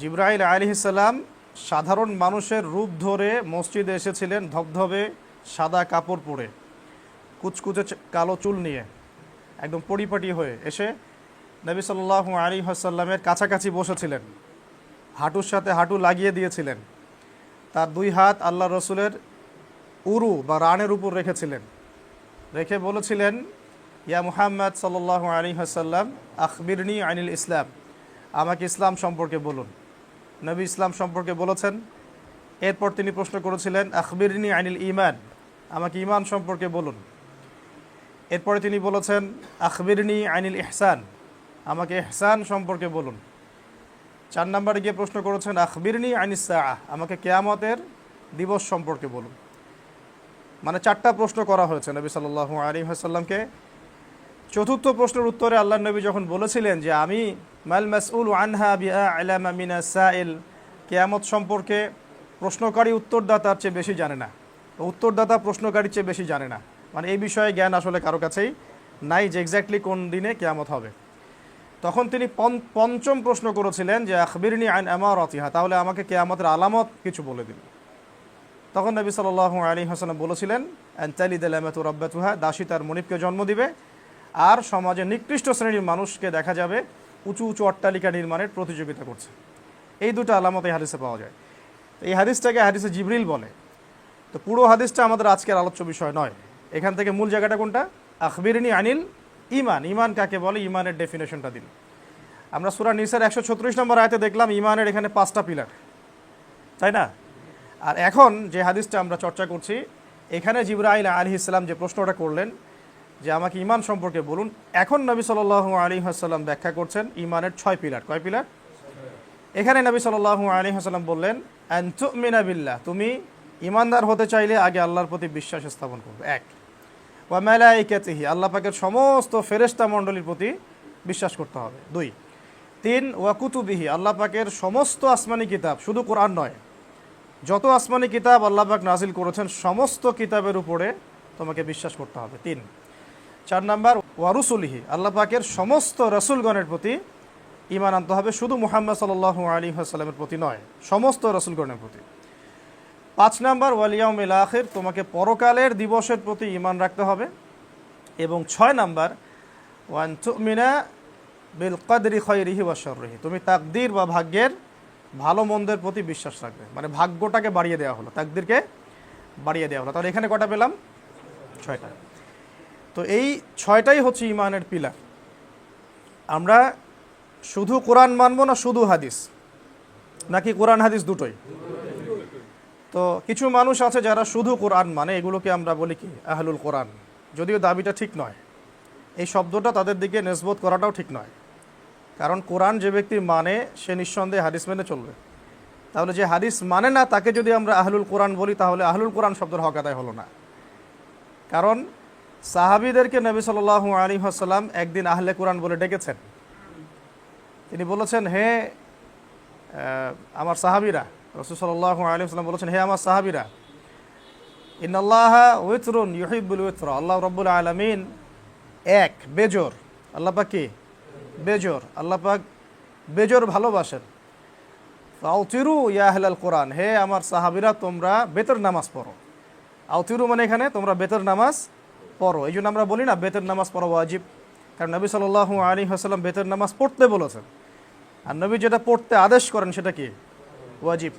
জিবরাইল আলাইহিস সালাম সাধারণ মানুষের রূপ ধরে মসজিদে এসেছিলেন, ধবধবে সাদা কাপড় পরে, কুচকুচে কালো চুল নিয়ে, একদম পরিপাটি হয়ে এসে নবী সাল্লাল্লাহু আলাইহি ওয়াসাল্লামের কাছাকাছি বসেছিলেন, হাঁটুর সাথে হাঁটু লাগিয়ে দিয়েছিলেন, তার দুই হাত আল্লাহ রসুলের উরু বা রানের উপর রেখেছিলেন, রেখে বলেছিলেন, ইয়া মুহাম্মদ সাল্লাল্লাহু আলাইহি ওয়াসাল্লাম আখবিরনি আনিল ইসলাম, আমাকে ইসলাম সম্পর্কে বলুন। নবী ইসলাম সম্পর্কে বলেছেন। এরপর তিনি প্রশ্ন করেছিলেন, আখবিরনি আনিল ঈমান, আমাকে ঈমান সম্পর্কে বলুন। এরপরে তিনি বলেছেন, আখবিরনি আনিল ইহসান, আমাকে ইহসান সম্পর্কে বলুন। 4 নম্বরে গিয়ে প্রশ্ন করেছেন, আখবিরনি আনিস সাআহ, আমাকে কিয়ামতের দিবস সম্পর্কে বলুন। মানে 4টা প্রশ্ন করা হয়েছে নবী সাল্লাল্লাহু আলাইহি ওয়াসাল্লামকে। চতুর্থ প্রশ্নের উত্তরে আল্লাহ নবী যখন বলেছিলেন যে আমি মাল মাসউল আনহা বিআ'লামা মিনাস সাইল, কিয়ামত সম্পর্কে প্রশ্নকারী উত্তরদাতার চেয়ে বেশি জানে না, উত্তরদাতা প্রশ্নকারীর চেয়ে বেশি জানে না, মানে এই বিষয়ে জ্ঞান আসলে কারো কাছেই নাই যে এক্স্যাক্টলি কোন দিনে কিয়ামত হবে। তখন তিনি পঞ্চম প্রশ্ন করেছিলেন যে আখবিরনি আন আমারাতিহা, তাহলে আমাকে কিয়ামতের আলামত কিছু বলে দিন। তখন নবী সাল্লাল্লাহু আলাইহি ওয়াসাল্লাম বলেছিলেন, আন তালিদাল আমাতু রাব্বাতুহা, দাসী তার মনিবকে জন্ম দিবে, আর সমাজে নিকৃষ্ট শ্রেণীর মানুষকে দেখা যাবে উঁচু উঁচু অট্টালিকা নির্মাণের প্রতিযোগিতা করছে। এই দুটো আলামত এই হাদিসে পাওয়া যায়। এই হাদিসটাকে হাদিসে জিবরিল বলে। তো পুরো হাদিসটা আমাদের আজকের আলোচ্য বিষয় নয়। এখান থেকে মূল জায়গাটা কোনটা? আখবিরনি আনিল ঈমান, ঈমান কাকে বলে, ঈমানের ডেফিনেশনটা দিন। আমরা সূরা নিসার 136 নম্বর আয়াতে দেখলাম ঈমানের এখানে 5টা পিলার, তাই না? আর এখন যে হাদিসটা আমরা চর্চা করছি, এখানে জিবরাইল আলাইহিস সালাম যে প্রশ্নটা করলেন যে আমাকে ঈমান সম্পর্কে বলুন, এখন নবী সাল্লাল্লাহু আলাইহি ওয়াসাল্লাম ব্যাখ্যা করছেন ঈমানের 6 পিলার। কয় পিলার? এখানে নবী সাল্লাল্লাহু আলাইহি ওয়াসাল্লাম বললেন, আন তুমিনা বিল্লাহ, তুমি ঈমানদার হতে চাইলে আগে আল্লাহর প্রতি বিশ্বাস স্থাপন করবে, 1। ওয়া মালাইকাতিহি, আল্লাহ পাকের সমস্ত ফেরেশতা মণ্ডলীর প্রতি বিশ্বাস করতে হবে, 2। 3 ওয়া কুতুবিহি, আল্লাহ পাকের সমস্ত আসমানি কিতাব, শুধু কোরআন নয়, যত আসমানি কিতাব আল্লাহ পাক নাজিল করেছেন সমস্ত কিতাবের উপরে তোমাকে বিশ্বাস করতে হবে, 3। 4 নাম্বার ওয়া রুসুলিহি, আল্লাহ পাকের সমস্ত রাসূলগণের প্রতি ঈমান আনতে হবে, শুধু মুহাম্মদ সাল্লাল্লাহু আলাইহি ওয়াসাল্লামের প্রতি নয়, সমস্ত রাসূলগণের প্রতি। 5 নাম্বার ওয়াল ইয়াউমিল আখির, তোমাকে পরকালের দিবসের প্রতি ঈমান রাখতে হবে। এবং 6 নাম্বার ওয়ান তুমিনা বিল কদরি খায়রিহি ওয়া শাররিহি, তুমি তাকদীর বা ভাগ্যের ভালো মন্দের প্রতি বিশ্বাস রাখবে। মানে ভাগ্যটাকে বাড়িয়ে দেওয়া হলো, তাকদীরকে বাড়িয়ে দেওয়া হলো। তাহলে এখানে কটা পেলাম? 6টা। তো এই 6টাই হচ্ছে ঈমানের পিলার। আমরা শুধু কোরআন মানবো না শুধু হাদিস, নাকি কোরআন হাদিস দুটোই? তো কিছু মানুষ আছে যারা শুধু কোরআন মানে, এগুলোকে আমরা বলি কি আহলুল কোরআন, যদিও দাবিটা ঠিক নয়। এই শব্দটা তাদের দিকে নিসবত করাটাও ঠিক নয়, কারণ কোরআন যে ব্যক্তি মানে সে নিঃসন্দেহে হাদিস মেনে চলবে। তাহলে যে হাদিস মানে না তাকে যদি আমরা আহলুল কোরআন বলি, তাহলে আহলুল কোরআন শব্দের হক আদায় হলো না। কারণ সাহাবীদেরকে নবী সাল্লাল্লাহু আলাইহি ওয়াসাল্লাম একদিন আহলে কোরআন বলে ডেকেছেন। তিনি বলেছেন, হে আমার সাহাবীরা, রাসূল সাল্লাল্লাহু আলাইহি ওয়াসাল্লাম বলেছেন, হে আমার সাহাবীরা, ইন্নাল্লাহা ওয়িত্রুন ইউহিব্বুল ওয়িত্র, আল্লাহ রাব্বুল আলামিন এক, বেজোর। আল্লাহ পাক কি? বেজোর। আল্লাহ পাক বেজোর ভালোবাসেন। আউতিরু ইয়া আহলাল কোরআন, হে আমার সাহাবীরা তোমরা বেতর নামাজ পড়ো। আউতিরু মানে এখানে তোমরা বেতর নামাজ পড়ো। এই জন্য আমরা বলি না বেতর নামাজ পড়া ওয়াজিব, কারণ নবী সাল্লাল্লাহু আলাইহি ওয়াসাল্লাম বেতর নামাজ পড়তে বলেছেন, আর নবী যেটা পড়তে আদেশ করেন সেটা কি? ওয়াজিব।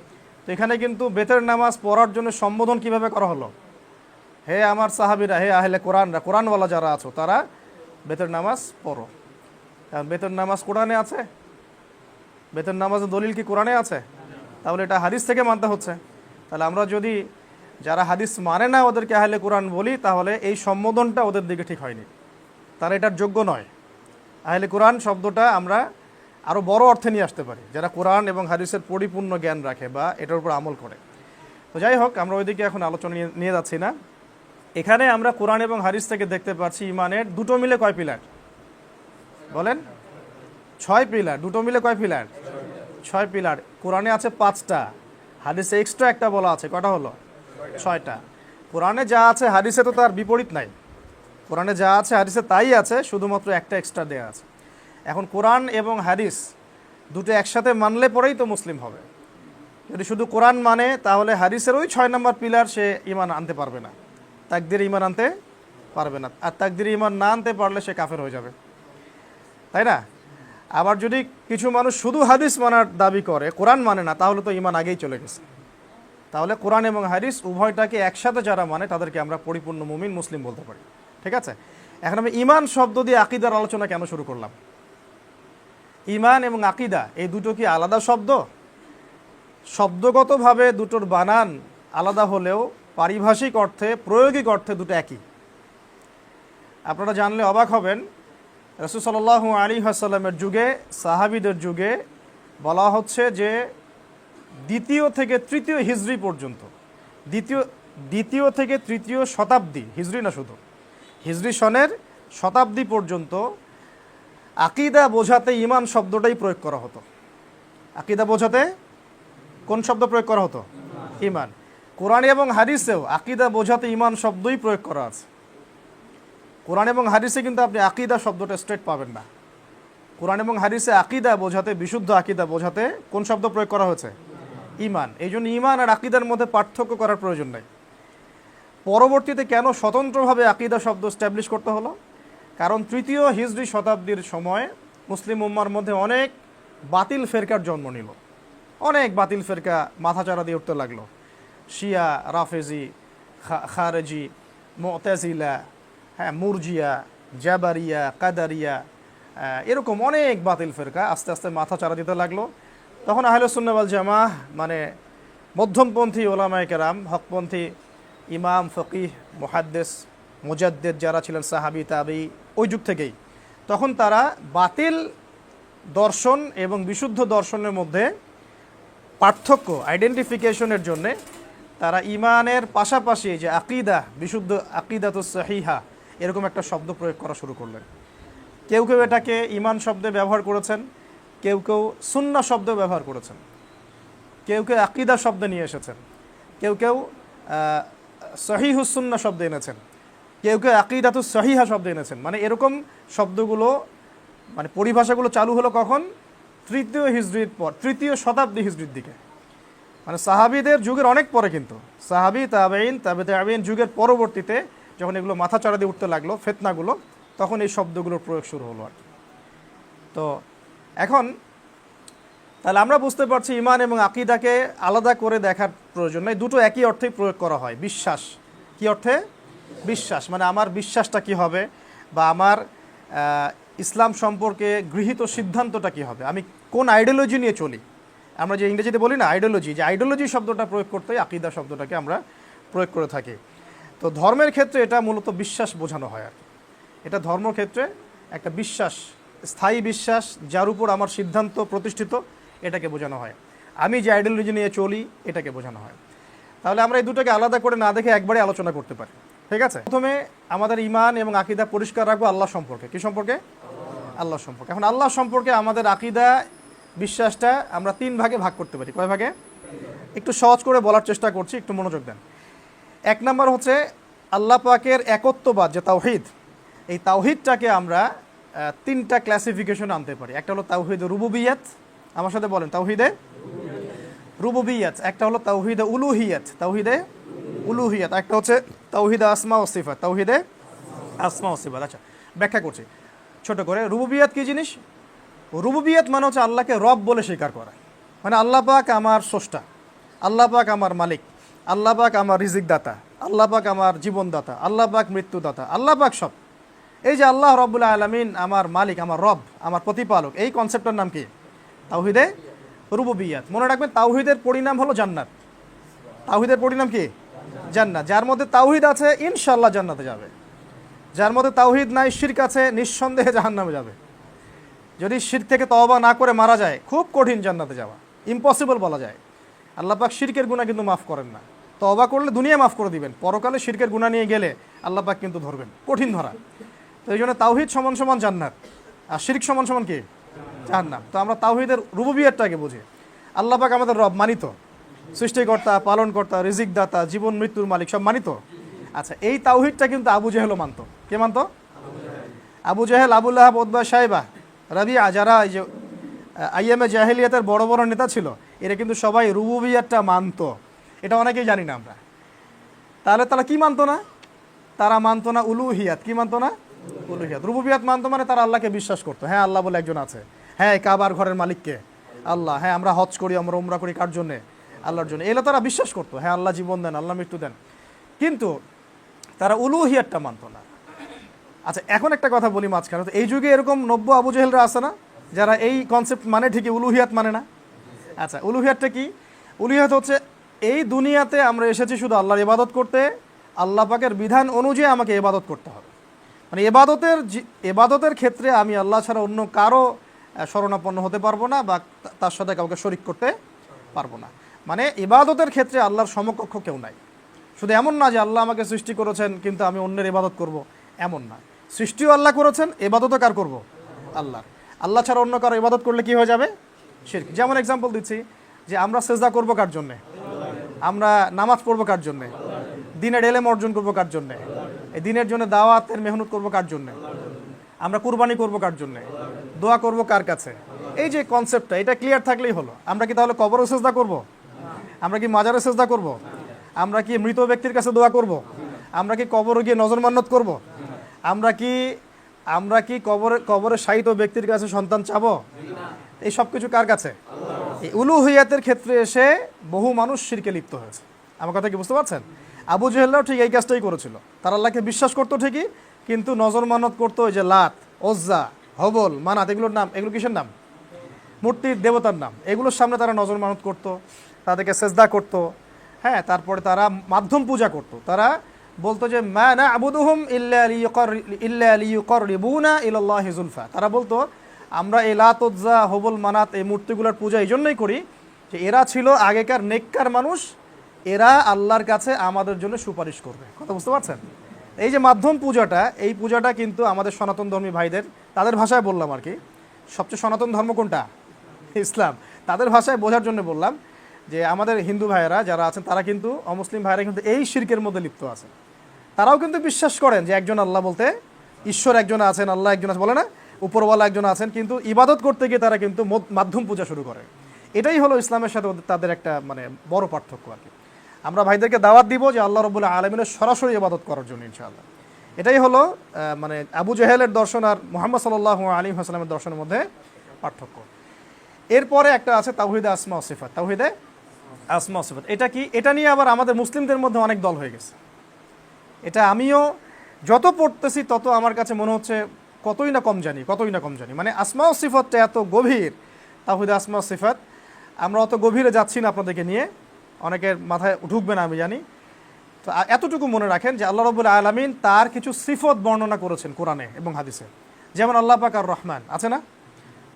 তো এখানে কিন্তু বেতর নামাজ পড়ার জন্য সম্বোধন কিভাবে করা হলো? হে আমার সাহাবীরা, হে আহলে কোরআনরা, কোরআনওয়ালা যারা আছো তারা বেতর নামাজ পড়ো। কারণ বেতর নামাজ কোরআনে আছে, বেতর নামাজের দলিল কি কোরআনে আছে? তাহলে এটা হাদিস থেকে মানতে হচ্ছে। তাহলে আমরা যদি যারা হাদিস মানে না ওদেরকে আহলে কোরআন বলি, তাহলে এই সম্বোধনটা ওদের দিকে ঠিক হয়নি, তারা এটার যোগ্য নয়। আহলে কোরআন শব্দটা আমরা আরও বড় অর্থে নিয়ে আসতে পারি, যারা কোরআন এবং হাদিসের পরিপূর্ণ জ্ঞান রাখে বা এটার উপর আমল করে। তো যাই হোক, আমরা ওইদিকে এখন আলোচনা নিয়ে যাচ্ছি না। এখানে আমরা কোরআন এবং হাদিস থেকে দেখতে পাচ্ছি ঈমানের দুটো মিলে কয় পিলার বলেন? 6 পিলার। দুটো মিলে কয় পিলার? 6 পিলার। কোরআনে আছে 5টা, হাদিসে এক্সট্রা একটা বলা আছে, কটা হলো? 6টা। কোরআনে যা আছে হাদিসে তো তার বিপরীত নাই, কোরআনে যা আছে হাদিসে তাই আছে, শুধুমাত্র একটা এক্সট্রা দেওয়া আছে। এখন কোরআন এবং হাদিস দুটো একসাথে মানলে পরেই তো মুসলিম হবে। যদি শুধু কোরআন মানে তাহলে হাদিসের ওই 6 নম্বর পিলার সে ঈমান আনতে পারবে না, তাকদীরে ঈমান আনতে পারবে না। আর তাকদীরে ঈমান না আনতে পারলে সে কাফের হয়ে যাবে, তাই না? আবার যদি কিছু মানুষ শুধু হাদিস মানার দাবি করে, কোরআন মানে না, তাহলে তো ঈমান আগেই চলে গেছে। তাহলে কোরআন এবং হাদিস উভয়টাকে একসাথে যারা মানে তাদেরকে আমরা পরিপূর্ণ মুমিন মুসলিম বলতে পারি। ঠিক আছে, এখন আমি ঈমান শব্দ দিয়ে আকীদার আলোচনা কেন শুরু করলাম? ঈমান এবং আকীদা এই দুটো কি আলাদা শব্দ? শব্দগতভাবে দুটোর বানান আলাদা হলেও পারিভাষিক অর্থে, প্রায়োগিক অর্থে দুটো একই। আপনারা জানলে অবাক হবেন, রাসূল সাল্লাল্লাহু আলাইহি ওয়াসাল্লামের যুগে, সাহাবীদের যুগে বলা হচ্ছে যে দ্বিতীয় থেকে তৃতীয় হিজরি পর্যন্ত, দ্বিতীয় থেকে তৃতীয় শতাব্দী, হিজরি না শুধু, হিজরি সনের শতাব্দী পর্যন্ত আকীদা বোঝাতে ঈমান শব্দটাই প্রয়োগ করা হতো। আকীদা বোঝাতে কোন শব্দ প্রয়োগ করা হতো? ঈমান। কোরআন এবং হাদিসেও আকীদা বোঝাতে ঈমান শব্দই প্রয়োগ করা আছে। কোরআন এবং হাদিসে কিন্তু আপনি আকীদা শব্দটা স্ট্রেট পাবেন না। কোরআন এবং হাদিসে আকীদা বোঝাতে, বিশুদ্ধ আকীদা বোঝাতে কোন শব্দ প্রয়োগ করা হয়েছে? ঈমান। এই জন্য ঈমান আর আকীদার মধ্যে পার্থক্য করার প্রয়োজন নেই। পরবর্তীতে কেন স্বতন্ত্রভাবে আকীদা শব্দ স্ট্যাবলিশ করতে হলো? কারণ তৃতীয় হিজরি শতাব্দীর সময় মুসলিম উম্মার মধ্যে অনেক বাতিল ফেরকার জন্ম নিল। অনেক বাতিল ফেরকা মাথাচাড়া দিয়ে উঠতে লাগলো। শিয়া, রাফেজি, খারেজি, মুতাজিলা, হ্যাঁ, মুরজিয়া, জাবারিয়া, কাদারিয়া, এরকম অনেক বাতিল ফেরকা আস্তে আস্তে মাথাচাড়া দিতে লাগলো। তখন আহলে সুন্নাহ ওয়াল জামাআহ মানে মধ্যমপন্থী ওলামায়ে কেরাম, হকপন্থী ইমাম, ফকিহ, মুহাদ্দিস, মুজাদ্দিদ যারা ছিলেন সাহাবী, তাবেঈ, ওই যুগ থেকেই, তখন তারা বাতিল দর্শন এবং বিশুদ্ধ দর্শনের মধ্যে পার্থক্য আইডেন্টিফিকেশনের জন্যে তারা ঈমানের পাশাপাশি যে আকীদা, বিশুদ্ধ আকীদাতুস সহিহা, এরকম একটা শব্দ প্রয়োগ করা শুরু করলেন। কেউ কেউ এটাকে ঈমান শব্দে ব্যবহার করেছেন, কেউ কেউ সুন্নাহ শব্দ ব্যবহার করেছেন, কেউ কেউ আকীদা শব্দ নিয়ে এসেছেন, কেউ কেউ সহিহুস সুন্নাহ শব্দ এনেছেন, কেউ কেউ আকীদাতুস সহিহা শব্দ এনেছেন। মানে এরকম শব্দগুলো, মানে পরিভাষাগুলো চালু হলো কখন? তৃতীয় হিজরির পর, তৃতীয় শতাব্দী হিজরির দিকে, মানে সাহাবীদের যুগের অনেক পরে। কিন্তু সাহাবী, তাবেঈন, তাবেঈন যুগের পরবর্তীতে যখন এগুলো মাথাচাড়া দিয়ে উঠতে লাগলো ফিতনাগুলো, তখন এই শব্দগুলোর প্রয়োগ শুরু হলো আর কি। তো এখন তাহলে আমরা বুঝতে পারছি ঈমান এবং আকীদাকে আলাদা করে দেখার প্রয়োজন নেই, দুটো একই অর্থেই প্রয়োগ করা হয়। বিশ্বাস, কি অর্থে? বিশ্বাস, মানে আমার বিশ্বাসটা কি হবে, বা আমার ইসলাম সম্পর্কে গৃহীত সিদ্ধান্তটা কি হবে, আমি কোন আইডিওলজি নিয়ে চলি। আমরা যে ইংরেজিতে বলি না আইডিওলজি, যে আইডিওলজি শব্দটা প্রয়োগ করতে আকীদা শব্দটাকে আমরা প্রয়োগ করে থাকি। তো ধর্মের ক্ষেত্রে এটা মূলত বিশ্বাস বোঝানো হয় আর কি। এটা ধর্মক্ষেত্রে একটা বিশ্বাস, স্থায়ী বিশ্বাস, যার উপর আমার সিদ্ধান্ত প্রতিষ্ঠিত, এটাকে বোঝানো হয়। আমি যে আইডিওলজি নিয়ে চলি, এটাকে বোঝানো হয়। তাহলে আমরা এই দুটোকে আলাদা করে না দেখে একবারে আলোচনা করতে পারি। ঠিক আছে, প্রথমে আমাদের ঈমান এবং আকীদা পরিষ্কার রাখবো আল্লাহ সম্পর্কে। কি সম্পর্কে? আল্লাহ সম্পর্কে। এখন আল্লাহ সম্পর্কে আমাদের আকীদা, বিশ্বাসটা আমরা 3 ভাগে ভাগ করতে পারি। কয় ভাগে? একটু সহজ করে বলার চেষ্টা করছি, একটু মনোযোগ দেন। 1 নম্বর হচ্ছে আল্লাহ পাকের একত্ববাদ, যে তাওহীদ, এই তাওহীদটাকে আমরা 3টা ক্লাসিফিকেশন আনতে পারি। একটা হলো তাওহীদে রুবুবিয়্যাত, আমার সাথে বলেন, তাওহীদে রুবুবিয়্যাত। একটা হলো তাওহীদে উলুহিয়্যাত, তাওহীদে উলুহিয়্যাত। একটা হচ্ছে তাওহীদে আসমা ও সিফাত, তাওহীদে আসমা ও সিফাত। আচ্ছা, ব্যাখ্যা করছি ছোট করে। রুবুবিয়্যাত কি জিনিস? রুবুবিয়্যাত মানে হচ্ছে আল্লাহকে রব বলে স্বীকার করা। মানে আল্লাহ পাক আমার স্রষ্টা, আল্লাহ পাক আমার মালিক, আল্লাহ পাক আমার রিজিক দাতা, আল্লাহ পাক আমার জীবনদাতা, আল্লাহ পাক মৃত্যুদাতা, আল্লাহ পাক সব। এই যে আল্লাহ রব্বুল আলামিন আমার মালিক, আমার রব, আমার প্রতিপালক, এই কনসেপ্টের নাম কি? তাওহীদে রুবুবিয়্যাত। মনে রাখবেন, তাওহীদের পরিণাম হলো জান্নাত। তাওহীদের পরিণাম কি? জান্নাত। যার মধ্যে তাওহীদ আছে ইনশাআল্লাহ জান্নাতে যাবে, যার মধ্যে তাওহীদ নাই, শিরক আছে, নিঃসন্দেহে জাহান্নামে যাবে। যদি শিরক থেকে তওবা না করে মারা যায়, খুব কঠিন জান্নাতে যাওয়া, ইম্পসিবল বলা যায়। আল্লাহ পাক শিরকের গুনাহ কিন্তু মাফ করেন না। তওবা করলে দুনিয়া মাফ করে দিবেন, পরকালে শিরকের গুনাহ নিয়ে গেলে আল্লাহ পাক কিন্তু ধরবেন, কঠিন ধরা। তো এই জন্য তাওহীদ সমান সমান জান্নাত, আর শিরক সমান সমান কি? জাহান্নাম। তো আমরা তাওহীদের রুবুবিয়্যাতটাকে বুঝি। আল্লাহ পাক আমাদের রব, মানিত, সৃষ্টিকর্তা, পালনকর্তা, রিজিক দাতা, জীবন মৃত্যুর মালিক, সব মানিত। আচ্ছা, এই তাওহীদটা কিন্তু আবু জেহেলও মানত। কে মানত? আবু জেহেল, আবু লাহাব, উতবা, শাইবা, রাবিয়া, যারা এই যে আইএমএ জাহেলিয়াতের বড় বড় নেতা ছিল, এরা কিন্তু সবাই রুবুবিয়াতটা মানতো। এটা অনেকেই জানি না আমরা। তাহলে তারা কি মানতো না? তারা মানতো না উলুহিয়াত। কি মানতো না? উলুহিয়াত। রুবুবিয়াত মানতো মানে তারা আল্লাহকে বিশ্বাস করতো। হ্যাঁ, আল্লাহ বলে একজন আছে। হ্যাঁ, এই কাবার ঘরের মালিককে আল্লাহ। হ্যাঁ, আমরা হজ করি, আমরা উমরা করি কার জন্যে? আল্লাহর জন্য। এগুলো তারা বিশ্বাস করতো। হ্যাঁ, আল্লাহ জীবন দেন, আল্লাহ মৃত্যু দেন, কিন্তু তারা উলুহিয়াতটা মানতো না। আচ্ছা, এখন একটা কথা বলি মাঝখানে, তো এই যুগে এরকম নব্য আবু জেহেলরা আছে না, যারা এই কনসেপ্ট মানে ঠিকই, উলুহিয়াত মানে না? আচ্ছা, উলুহিয়াতটা কি? উলুহিয়াত হচ্ছে এই দুনিয়াতে আমরা এসেছি শুধু আল্লাহর ইবাদত করতে, আল্লাহ পাকের বিধান অনুযায়ী আমাকে ইবাদত করতে হবে। মানে ইবাদতের ক্ষেত্রে আমি আল্লাহ ছাড়া অন্য কারো শরণাপন্ন হতে পারবো না, বা তার সাথে কাউকে শরিক করতে পারবো না। মানে ইবাদতের ক্ষেত্রে আল্লাহর সমকক্ষ কেউ নাই। শুধু এমন না যে আল্লাহ আমাকে সৃষ্টি করেছেন কিন্তু আমি অন্যের ইবাদত করব, এমন না। সৃষ্টিও আল্লাহ করেছেন, ইবাদতও কার করব? আল্লাহর। আল্লাহ ছাড়া অন্য কারো ইবাদত করলে কি হয়ে যাবে? শিরক। যেমন এক্সাম্পল দিচ্ছি, যে আমরা সেজদা করব কার জন্যে? আমরা নামাজ পড়বো কার জন্যে? দিনের এলেম অর্জন করবো কার জন্যে? এই দিনের জন্য দাওয়াতের মেহনত করবো কার জন্যে? আমরা কুরবানি করবো কার জন্যে? দোয়া করবো কার কাছে? এই যে কনসেপ্টটা, এটা ক্লিয়ার থাকলেই হলো। আমরা কি তাহলে কবরও সেজদা করব? আমরা কি মাজারে সেজদা করব? আমরা কি মৃত ব্যক্তির কাছে দোয়া করব? আমরা কি কবরে গিয়ে নজর মান্নত করব? আমরা কি কবরে শায়িত ব্যক্তির কাছে সন্তান চাবো? এই সব কিছু কার কাছে? এই উলুহিয়াতের ক্ষেত্রে এসে বহু মানুষ শিরকে লিপ্ত হয়েছে। আমার কথা কি বুঝতে পারছেন? আবু জেহেলরাও ঠিক এই কাজটাই করেছিল। তারা আল্লাহকে বিশ্বাস করতো ঠিকই, কিন্তু নজর মানত করতো ওই যে লাত, ওজ্জা, হবল, মানাত, এগুলোর নাম, এগুলো কিসের নাম? মূর্তির দেবতার নাম। এগুলোর সামনে তারা নজর মানত করতো, তাদেরকে সেজদা করতো। হ্যাঁ, তারপরে তারা মাধ্যম পূজা করতো। তারা বলতো যে মা না'বুদুহুম ইল্লা লিয়ুকাররিবুনা ইলাল্লাহি যুলফা। তারা বলতো আমরা এই লাত, ওজ্জা, হবল, মানাত এই মূর্তিগুলোর পূজা এই জন্যই করি যে এরা ছিল আগেকার নেককার মানুষ, এরা আল্লাহর কাছে আমাদের জন্য সুপারিশ করবে। কথা বুঝতে পারছেন? এই যে মাধ্যম পূজাটা, এই পূজাটা কিন্তু আমাদের সনাতন ধর্মী ভাইদের, তাদের ভাষায় বললাম আর কি, সবচেয়ে সনাতন ধর্ম কোনটা? ইসলাম। তাদের ভাষায় বোঝার জন্য বললাম যে আমাদের হিন্দু ভাইয়েরা যারা আছেন, তারা কিন্তু, অমুসলিম ভাইয়েরা কিন্তু এই শিরকের মধ্যে লিপ্ত আছে। তারাও কিন্তু বিশ্বাস করেন যে একজন আল্লাহ, বলতে ঈশ্বর একজন আছেন, আল্লাহ একজন আছে বলে না, উপরওয়ালা একজন আছেন, কিন্তু ইবাদত করতে গিয়ে তারা কিন্তু মাধ্যম পূজা শুরু করে। এটাই হলো ইসলামের সাথে তাদের একটা মানে বড় পার্থক্য আর কি। আমরা ভাইদেরকে দাওয়াত দিব যে আল্লাহ রাব্বুল আলামিনের সরাসরি ইবাদত করার জন্য ইনশাআল্লাহ। এটাই হলো মানে আবু জেহেলের দর্শন আর মুহাম্মদ সাল্লাল্লাহু আলাইহি ওয়াসাল্লামের দর্শনের মধ্যে পার্থক্য। এরপরে একটা আছে তাওহীদে আসমা ও সিফাত। তাওহীদে আসমা ও সিফাত এটা কি? এটা নিয়ে আবার আমাদের মুসলিমদের মধ্যে অনেক দল হয়ে গেছে। এটা আমিও যত পড়তেছি তত আমার কাছে মনে হচ্ছে কতই না কম জানি। মানে আসমা ও সিফাতটা এত গভীর, তাওহীদে আসমা ও সিফাত, আমরা অত গভীরে যাচ্ছি না আপনাদেরকে নিয়ে, অনেকের মাথায় ঢুকবে না আমি জানি। তো এতটুকু মনে রাখেন যে আল্লাহ রাব্বুল আলামিন তার কিছু সিফত বর্ণনা করেছেন কোরআনে এবং হাদিসে। যেমন আল্লাহ পাক আর রহমান আছে না,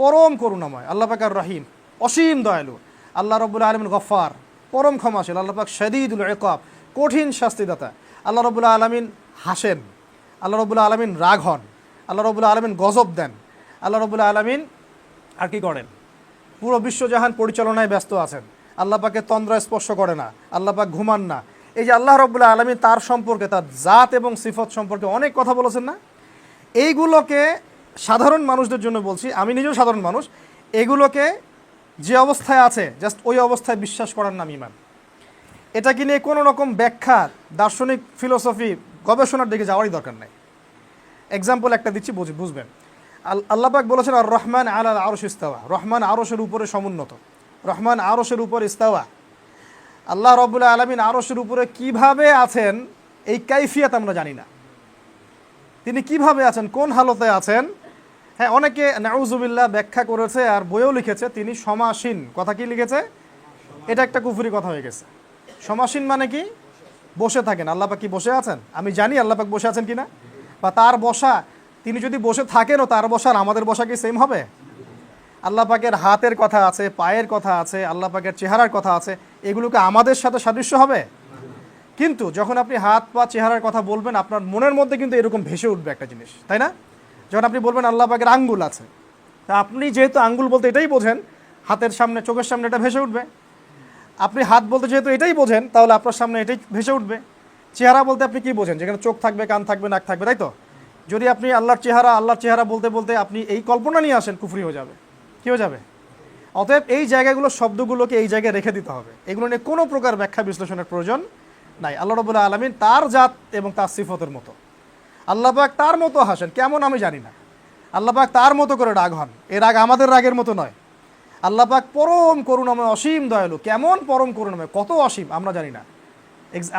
পরম করুণাময়। আল্লাহ পাক আর রহিম, অসীম দয়ালু। আল্লাহ রাব্বুল আলামিন গফফার, পরম ক্ষমাশীল। আল্লাহ পাক শাদীদুল ইকাব, কঠিন শাস্তিদাতা। আল্লাহ রাব্বুল আলামিন হাসেন, আল্লাহ রাব্বুল আলামিন রাগ হন, আল্লাহ রাব্বুল আলামিন গজব দেন, আল্লাহ রাব্বুল আলামিন আর কি করেন? পুরো বিশ্বজাহান পরিচালনায় ব্যস্ত আছেন। আল্লাহ পাকে তন্দ্রা স্পর্শ করে না, আল্লাহ পাক ঘুমান না। এই যে আল্লাহ রাব্বুল আলামিন তার সম্পর্কে, তার জাত এবং সিফত সম্পর্কে অনেক কথা বলেছেন না, এইগুলোকে সাধারণ মানুষদের জন্য বলছি, আমি নিজেও সাধারণ মানুষ, এগুলোকে যে অবস্থায় আছে জাস্ট ওই অবস্থায় বিশ্বাস করার নাম ঈমান। এটাকে নিয়ে কোনো রকম ব্যাখ্যা, দার্শনিক ফিলোসফি, গবেষণার দিকে যাওয়ারই দরকার নেই। এক্সাম্পল একটা দিচ্ছি, বুঝবেন। আল্লাহ পাক বলেছেন আর রহমান আলাল আরশ ইস্তাওয়া, রহমান আরশের উপরে সমুন্নত, রহমান আরশের উপর ইস্তাওয়া। আল্লাহ রাব্বুল আলামিন আরশের উপরে কিভাবে আছেন এই কাইফিয়াত আমরা জানি না। তিনি কিভাবে আছেন, কোন হালতে আছেন? হ্যাঁ, অনেকে নাউজুবিল্লাহ ব্যাখ্যা করেছে আর বইও লিখেছে তিনি সমাসীন। কথা কি লিখেছে? এটা একটা কুফরি কথা হয়ে গেছে। সমাসীন মানে কি? বসে থাকেন। আল্লাহ পাক কি বসে আছেন? আমি জানি আল্লাহ পাক বসে আছেন কিনা, বা তার বসা, তিনি যদি বসে থাকেনও তার বসার আমাদের বসা কি সেম হবে? আল্লাহ পাকের হাতের কথা আছে, পায়ের কথা আছে, আল্লাহ পাকের চেহারার কথা আছে, এগুলোকে আমাদের সাথে সাদৃশ্য হবে? কিন্তু যখন আপনি হাত পা চেহারার কথা বলবেন, আপনার মনের মধ্যে কিন্তু এরকম ভেসে উঠবে একটা জিনিস, তাই না? যখন আপনি বলবেন আল্লাহ পাকের আঙ্গুল আছে, তা আপনি যেহেতু আঙ্গুল বলতে এটাই বোঝেন, হাতের সামনে, চোখের সামনে এটা ভেসে উঠবে। আপনি হাত বলতে যেহেতু এটাই বোঝেন, তাহলে আপনার সামনে এটাই ভেসে উঠবে। চেহারা বলতে আপনি কি বোঝেন? যেখানে চোখ থাকবে, কান থাকবে, নাক থাকবে, তাই তো? যদি আপনি আল্লাহর চেহারা বলতে বলতে আপনি এই কল্পনা নিয়ে আসেন, কুফরি হয়ে যাবে। কী হয়ে যাবে? অতএব এই জায়গাগুলো শব্দগুলোকে এই জায়গায় রেখে দিতে হবে, এগুলো নিয়ে কোনো প্রকার ব্যাখ্যা বিশ্লেষণের প্রয়োজন নাই। আল্লাহ রাব্বুল আলামিন তার জাত এবং তার সিফতের মতো, আল্লাহ পাক তার মতো হাসেন, কেমন আমি জানি না, আল্লাহ পাক তার মতো করে রাগ হন, এ রাগ আমাদের রাগের মতো নয়। আল্লাহ পাক পরম করুণাময় অসীম দয়ালু, কেমন পরম করুণাময়, কত অসীম আমরা জানি না,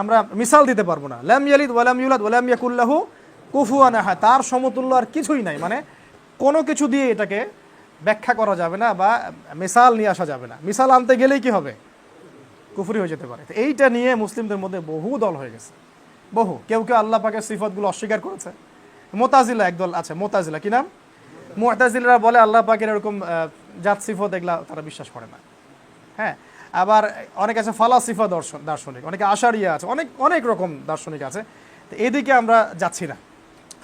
আমরা মিসাল দিতে পারবো না। লাম ইয়ালিদ ওয়ালাম ইউলাদ ওয়ালাম ইয়াকুল লাহু কুফুয়ান আহাদ, তার সমতুল্য আর কিছুই নাই, মানে কোনো কিছু দিয়ে এটাকে ব্যাখ্যা করা যাবে না বা মিসাল নিয়ে আসা যাবে না। মিসাল আনতে গেলেই কি হবে, কুফরি হয়ে যেতে পারে। এইটা নিয়ে মুসলিমদের মধ্যে বহু দল হয়ে গেছে, বহু, কেউ কেউ আল্লাহ পাকের সিফতগুলো অস্বীকার করেছে। মুতাজিলা একদল আছে, মুতাজিলা কি নাম, মুতাজিলারা বলে আল্লাহ পাকের এরকম জাত সিফত এগুলা তারা বিশ্বাস করে না। হ্যাঁ, আবার অনেক আছে ফালাসিফা দার্শনিক, অনেকে আশারিয়া আছে, অনেক অনেক রকম দার্শনিক আছে। তো এদিকে আমরা যাচ্ছি না।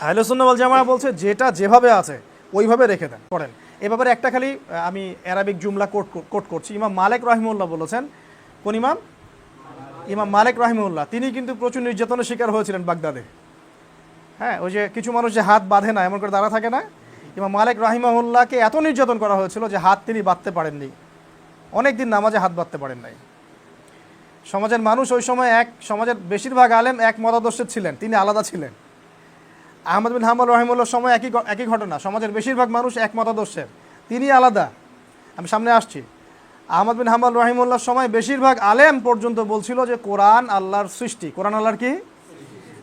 আহলে সুন্নাহ ওয়াল জামাআহ বলছে যেটা যেভাবে আছে ওইভাবে রেখে দেন, করেন। এ ব্যাপারে একটা খালি আমি অ্যারাবিক জুমলা কোট করছি। ইমাম মালিক রাহিমাহুল্লাহ বলেছেন, কোন ইমাম, ইমাম মালিক রাহিমাহুল্লাহ, তিনি কিন্তু প্রচুর নির্যাতনের শিকার হয়েছিলেন বাগদাদে। হ্যাঁ, ওই যে কিছু মানুষ যে হাত বাঁধে না, এমন করে দাঁড়া থাকে না, ইমাম মালিক রাহিমাহুল্লাহকে এত নির্যাতন করা হয়েছিল যে হাত তিনি বাঁধতে পারেননি, অনেক দিন নামাজে হাত বাঁধতে পারেন নাই। সমাজের মানুষ ওই সময় সমাজের বেশিরভাগ আলেম এক মতাদর্শের ছিলেন, তিনি আলাদা ছিলেন। আহমদ বিন হাম্বল রাহিমাহুল্লাহর সময় একই ঘটনা, সমাজের বেশিরভাগ মানুষ এক মতাদর্শের, তিনি আলাদা। আমি সামনে আসছি। আহমদ বিন হাম্বল রাহিমাহুল্লাহর সময় বেশিরভাগ আলেম পর্যন্ত বলছিল যে কোরআন আল্লাহর সৃষ্টি। কোরআন আল্লাহর কি?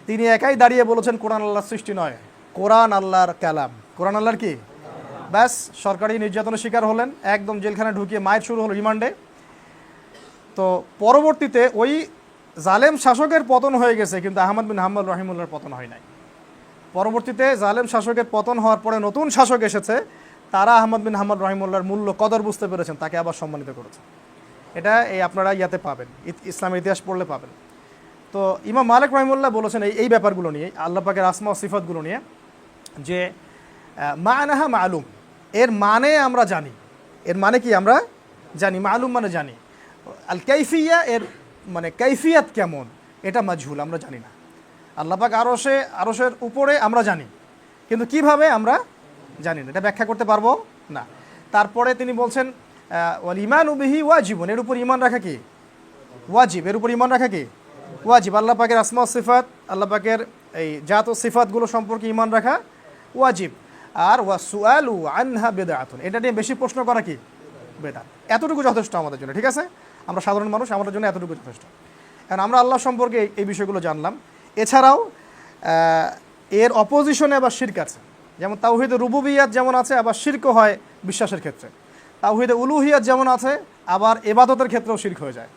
তিনি একাই দাঁড়িয়ে বলেছেন কোরআন আল্লাহর সৃষ্টি নয়, কোরআন আল্লাহর কালাম। কোরআন আল্লাহর কি? ব্যাস, সরকারি নির্যাতনের শিকার হলেন, একদম জেলখানায় ঢুকিয়ে মায়ের শুরু হলো রিমান্ডে। তো পরবর্তীতে ওই জালেম শাসকের পতন হয়ে গেছে, কিন্তু আহমদ বিন হাম্বল রাহিমাহুল্লাহর পতন হয় নাই। পরবর্তীতে জালেম শাসকের পতন হওয়ার পরে নতুন শাসক এসেছে, তারা আহমদ বিন হাম্বল রাহিমাহুল্লাহর মূল্য কদর বুঝতে পেরেছেন, তাকে আবার সম্মানিত করেছে। এটা আপনারা ইয়াতে পাবেন, ইসলামের ইতিহাস পড়লে পাবেন। তো ইমাম মালিক রাহিমাহুল্লাহ বলেছেন এই ব্যাপারগুলো নিয়ে, আল্লাহ পাকের আসমা ও সিফাতগুলো নিয়ে, যে মা'নাহা মালুম, এর মানে আমরা জানি। এর মানে কি আমরা জানি, মালুম মানে জানি। আল কাইফিয়া, এর মানে কাইফিয়াত কেমন, এটা মাজহুল, আমরা জানি না। আল্লাহ পাক আরশের উপরে আমরা জানি, কিন্তু কিভাবে আমরা জানি না, এটা ব্যাখ্যা করতে পারবো না। তারপরে তিনি বলছেন ওয়াল ঈমানু বিহি ওয়াজিবুন, এর উপর ঈমান রাখা কি ওয়াজিব, এর উপর ঈমান রাখা কি ওয়াজিব। আল্লাহ পাকের আসমা ও সিফাত, আল্লাহ পাকের এই জাত ও সিফাতগুলো সম্পর্কে ঈমান রাখা ওয়াজিব। আর ওয়াসুআলু আনহা বিদআতুন, এটা নিয়ে বেশি প্রশ্ন করা কি বেদাত। এতটুকু যথেষ্ট আমাদের জন্য, ঠিক আছে? আমরা সাধারণ মানুষ, আমাদের জন্য এতটুকু যথেষ্ট। কারণ আমরা আল্লাহ সম্পর্কে এই বিষয়গুলো জানলাম। এছাড়াও এর অপোজিশনে আবার শিরক আছে, যেমন তাওহীদে রুবুবিয়াত যেমন আছে, আবার শিরকও হয় বিশ্বাসের ক্ষেত্রে। তাওহীদে উলুহিয়াত যেমন আছে, আবার ইবাদতের ক্ষেত্রেও শিরক হয়ে যায়।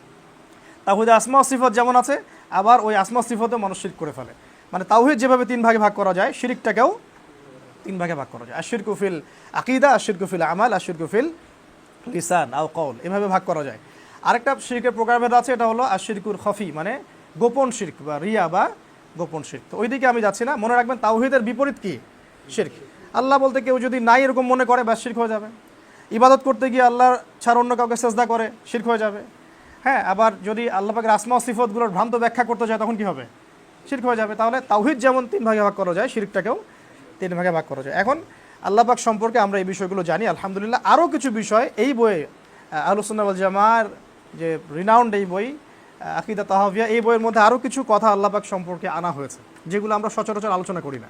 তাওহীদে আসমা ও সিফাত যেমন আছে, আবার ওই আসমা সিফাতেও মানুষ শিরক করে ফেলে। মানে তাওহীদ যেভাবে 3 ভাগে ভাগ করা যায়, শিরকটাকেও 3 ভাগে ভাগ করা যায়। আশিরকু ফিল আকিদা, আশিরকু ফিল আমাল, আশিরকু ফিল লিসান আও কওল, এভাবে ভাগ করা যায়। আরেকটা শিরকের প্রকারভেদ আছে, এটা হলো আশিরকুল খফি, মানে গোপন শিরক বা রিয়া বা গোপন শিরক। তো ওইদিকে আমি যাচ্ছি না। মনে রাখবেন তাওহীদের বিপরীত কি? শিরক। আল্লাহ বলতে কেউ যদি নাই এরকম মনে করে, ব্যাস শিরক হয়ে যাবে। ইবাদত করতে গিয়ে আল্লাহর ছাড়া অন্য কাউকে সেজদা করে, শিরক হয়ে যাবে। হ্যাঁ, আবার যদি আল্লাহ পাকের আসমা ও সিফাতগুলোর ভ্রান্ত ব্যাখ্যা করতে যায়, তখন কি হবে? শিরক হয়ে যাবে। তাহলে তাওহীদ যেমন 3 ভাগে ভাগ করা যায়, শিরকটাকেও 3 ভাগে ভাগ করা যায়। এখন আল্লাহ পাক সম্পর্কে আমরা এই বিষয়গুলো জানি, আলহামদুলিল্লাহ। আরও কিছু বিষয় এই বইয়ে, আহলুস সুন্নাহ ওয়াল জামাআর যে রিনাউন্ড এই বই আকিদা তাহাবিয়া, এই বইয়ের মধ্যে আরও কিছু কথা আল্লাহ পাক সম্পর্কে আনা হয়েছে, যেগুলো আমরা সচরাচর আলোচনা করি না।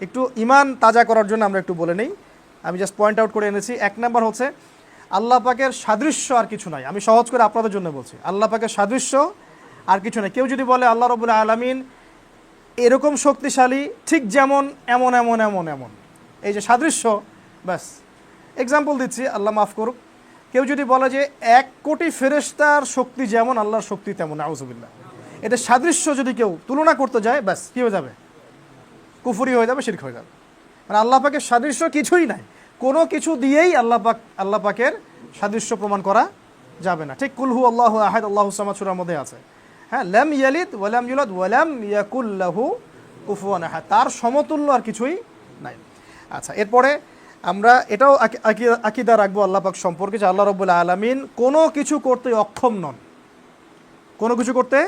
একটু ঈমান তাজা করার জন্য আমরা একটু বলে নেই, আমি জাস্ট পয়েন্ট আউট করে এনেছি। 1 নাম্বার হচ্ছে আল্লাহ পাকের সাদৃশ্য আর কিছু নাই। আমি সহজ করে আপনাদের জন্য বলছি, আল্লাহ পাকের সাদৃশ্য আর কিছু নাই। কেউ যদি বলে আল্লাহ রাব্বুল আলামিন এরকম শক্তিশালী, ঠিক যেমন এমন এমন এমন এমন, এই যে সাদৃশ্য, ব্যাস এক্সাম্পল দিচ্ছি, আল্লাহ মাফ করুক। কেউ যদি বলে যে 1 কোটি ফেরেশতার শক্তি যেমন আল্লাহর শক্তি তেমন, আউযুবিল্লাহ, এটা সাদৃশ্য যদি কেউ তুলনা করতে যায়, ব্যাস কী হয়ে যাবে? কুফরি হয়ে যাবে, শিরক হয়ে যাবে। মানে আল্লাহ পাকের সাদৃশ্য কিছুই নাই, কোনো কিছু দিয়েই আল্লাহ পাকের সাদৃশ্য প্রমাণ করা যাবে না। ঠিক কুল হু আল্লাহু আহাদ আল্লাহু সামাদ সূরার মধ্যে আছে। হ্যাঁ, লাম ইয়ালিদ ওয়া লাম ইউলাদ ওয়া লাম ইয়াকুল লাহু কুফুয়ান আহাদ, তার সমতুল্য আর কিছুই নাই। আচ্ছা, এরপরে আমরা এটাও আকীদা রাখবো আল্লাহ পাক সম্পর্কে, যে আল্লাহ রাব্বুল আলামিন কোনো কিছু করতে অক্ষম নন, কোনো কিছু করতে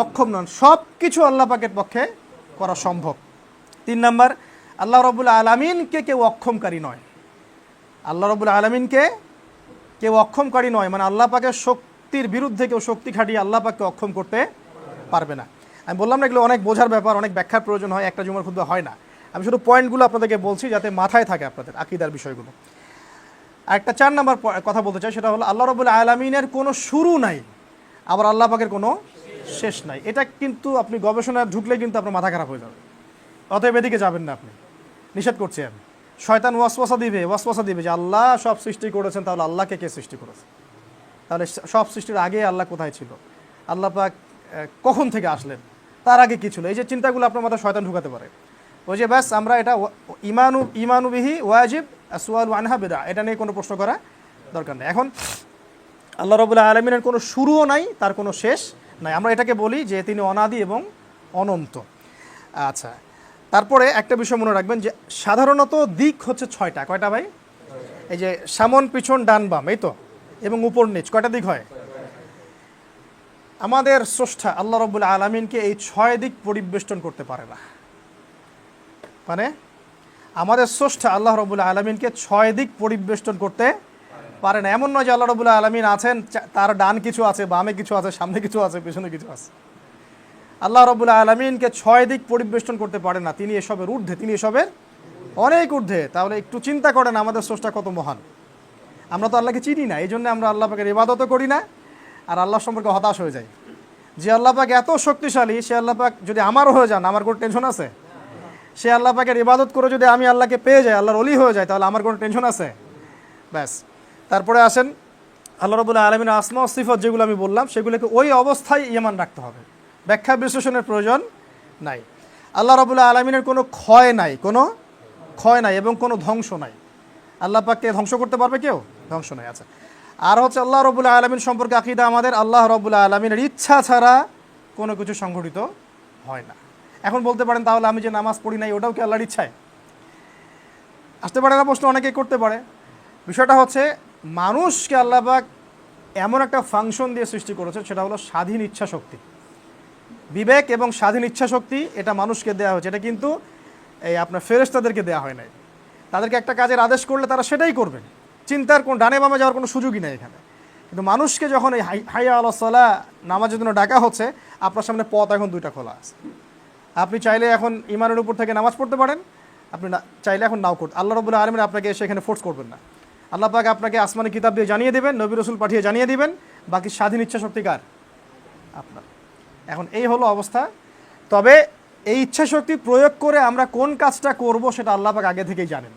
অক্ষম নন, সব কিছু আল্লাহ পাকের পক্ষে করা সম্ভব। 3 নাম্বার, আল্লাহ রাব্বুল আলামিনকে কেউ অক্ষমকারী নয়। আল্লাহ রাব্বুল আলামিনকে কেউ অক্ষমকারী নয়, মানে আল্লাহ পাকের শক্তির বিরুদ্ধে কেউ শক্তি খাটিয়ে আল্লাহ পাককে অক্ষম করতে পারবে না। আমি বললাম না এগুলো অনেক বোঝার ব্যাপার, অনেক ব্যাখ্যার প্রয়োজন হয়, একটা জুমার খুদ্া হয় না। আমি শুধু পয়েন্টগুলো আপনাদেরকে বলছি যাতে মাথায় থাকে আপনাদের আকীদার বিষয়গুলো। একটা 4 নম্বর কথা বলতে চাই, সেটা হলো আল্লাহ রাব্বুল আলামিনের কোনো শুরু নাই, আবার আল্লাহ পাকের কোনো শেষ নাই। এটা কিন্তু আপনি গবেষণায় ঢুকলে কিন্তু আপনার মাথা খারাপ হয়ে যাবে। অতএব এদিকে যাবেন না, আপনি নিষেধ করছি আমি। শয়তান ওয়াসওয়াসা দিবে যে আল্লাহ সব সৃষ্টি করেছেন, তাহলে আল্লাহকে কে সৃষ্টি করেছে? তাহলে সব সৃষ্টির আগে আল্লাহ কোথায় ছিল? আল্লাহ পাক কখন থেকে আসলেন? তার আগে কি ছিল? এই যে চিন্তাগুলো আপনার মাথায় শয়তান ঢুকাতে পারে। ওই যে ব্যাস আমরা এটা ইমানু বিহি ওয়াজিব আসওয়ালু আনহা বিদআ, এটা নিয়ে কোনো প্রশ্ন করা দরকার নেই। এখন আল্লাহ রাব্বুল আলামিনের কোনো শুরুও নাই, তার কোনো শেষ নাই। আমরা এটাকে বলি যে তিনি অনাদি এবং অনন্ত। আচ্ছা, তারপরে একটা বিষয় মনে রাখবেন যে সাধারণত দিক হচ্ছে 6টা। কয়টা ভাই? এই যে সামন পিছন ডান বাম, এই তো, এবং উপর নিচ, কয়টা দিক হয়? আমাদের স্রষ্টা আল্লাহ রাব্বুল আলামিনকে এই 6 দিক পরিবেষ্টন করতে পারে না। মানে আমাদের স্রষ্টা আল্লাহ রাব্বুল আলামিনকে 6 দিক পরিবেষ্টন করতে পারে না। এমন নয় যে আল্লাহ রাব্বুল আলামিন আছেন, তার ডান কিছু আছে, বামে কিছু আছে, সামনে কিছু আছে, পেছনে কিছু আছে। আল্লাহ রাব্বুল আলামিনকে 6 দিক পরিবেষ্টন করতে পারে না। তিনি এসবের ঊর্ধ্বে, তিনি এসবের অনেক ঊর্ধ্বে। তাহলে একটু চিন্তা করেন আমাদের স্রষ্টা কত মহান। আমরা তো আল্লাহকে চিনি না, এই জন্য আমরা আল্লাহ পাকের ইবাদতও করি না, আর আল্লাহ সম্পর্কে হতাশ হয়ে যাই। যে আল্লাহ পাক এত শক্তিশালী, সে আল্লাহ পাক যদি আমারও হয়ে যান, আমার কোনো টেনশন আছে? সে আল্লাহ পাকের ইবাদত করে যদি আমি আল্লাহকে পেয়ে যাই, আল্লাহর ওলি হয়ে যায়, তাহলে আমার কোনো টেনশন আছে? ব্যাস। তারপরে আসেন আল্লাহ রাব্বুল আলামিনের আসমা ও সিফাত যেগুলো আমি বললাম, সেগুলোকে ওই অবস্থায় ঈমান রাখতে হবে, ব্যাখ্যা বিশ্লেষণের প্রয়োজন নাই। আল্লাহ রাব্বুল আলামিনের কোনো ক্ষয় নাই, কোনো ক্ষয় নাই এবং কোনো ধ্বংস নাই। আল্লাহ পাককে ধ্বংস করতে পারবে কেউ? ধ্বংস নাই। আচ্ছা, আর হচ্ছে আল্লাহ রাব্বুল আলামিন সম্পর্কে আকীদা আমাদের, আল্লাহ রাব্বুল আলামিনের ইচ্ছা ছাড়া কোনো কিছু সংঘটিত হয় না। এখন বলতে পারেন তাহলে আমি যে নামাজ পড়ি নাই, ওটাও কি আল্লাহর ইচ্ছায়? আসতে পারে না প্রশ্ন, অনেকেই করতে পারে। বিষয়টা হচ্ছে মানুষকে আল্লাহ পাক এমন একটা ফাংশন দিয়ে সৃষ্টি করেছেন, সেটা হলো স্বাধীন ইচ্ছা শক্তি। বিবেক এবং স্বাধীন ইচ্ছা শক্তি এটা মানুষকে দেওয়া হয়েছে। এটা কিন্তু এই আপনার ফেরেশতাদেরকে দেওয়া হয় নাই। তাদেরকে একটা কাজের আদেশ করলে তারা সেটাই করবে, চিন্তার কোন ডানে বামে যাওয়ার কোনো সুযোগই নেই এখানে। কিন্তু মানুষকে যখন এই হাইয়া আলাস সালাহ নামাজের জন্য ডাকা হচ্ছে, আপনার সামনে পথ এখন 2টা খোলা আছে। আপনি চাইলে এখন ইমানের উপর থেকে নামাজ পড়তে পারেন, আপনি চাইলে এখন নাও করতে। আল্লাহ রাব্বুল আলামিন আপনাকে সেখানে ফোর্স করবেন না। আল্লাহ পাক আপনাকে আসমানি কিতাব দিয়ে জানিয়ে দেবেন, নবী রাসূল পাঠিয়ে জানিয়ে দিবেন, বাকি স্বাধীন ইচ্ছা শক্তি কার? আপনার। এখন এই হলো অবস্থা। তবে এই ইচ্ছা শক্তি প্রয়োগ করে আমরা কোন কাজটা করব সেটা আল্লাহ পাক আগে থেকেই জানেন।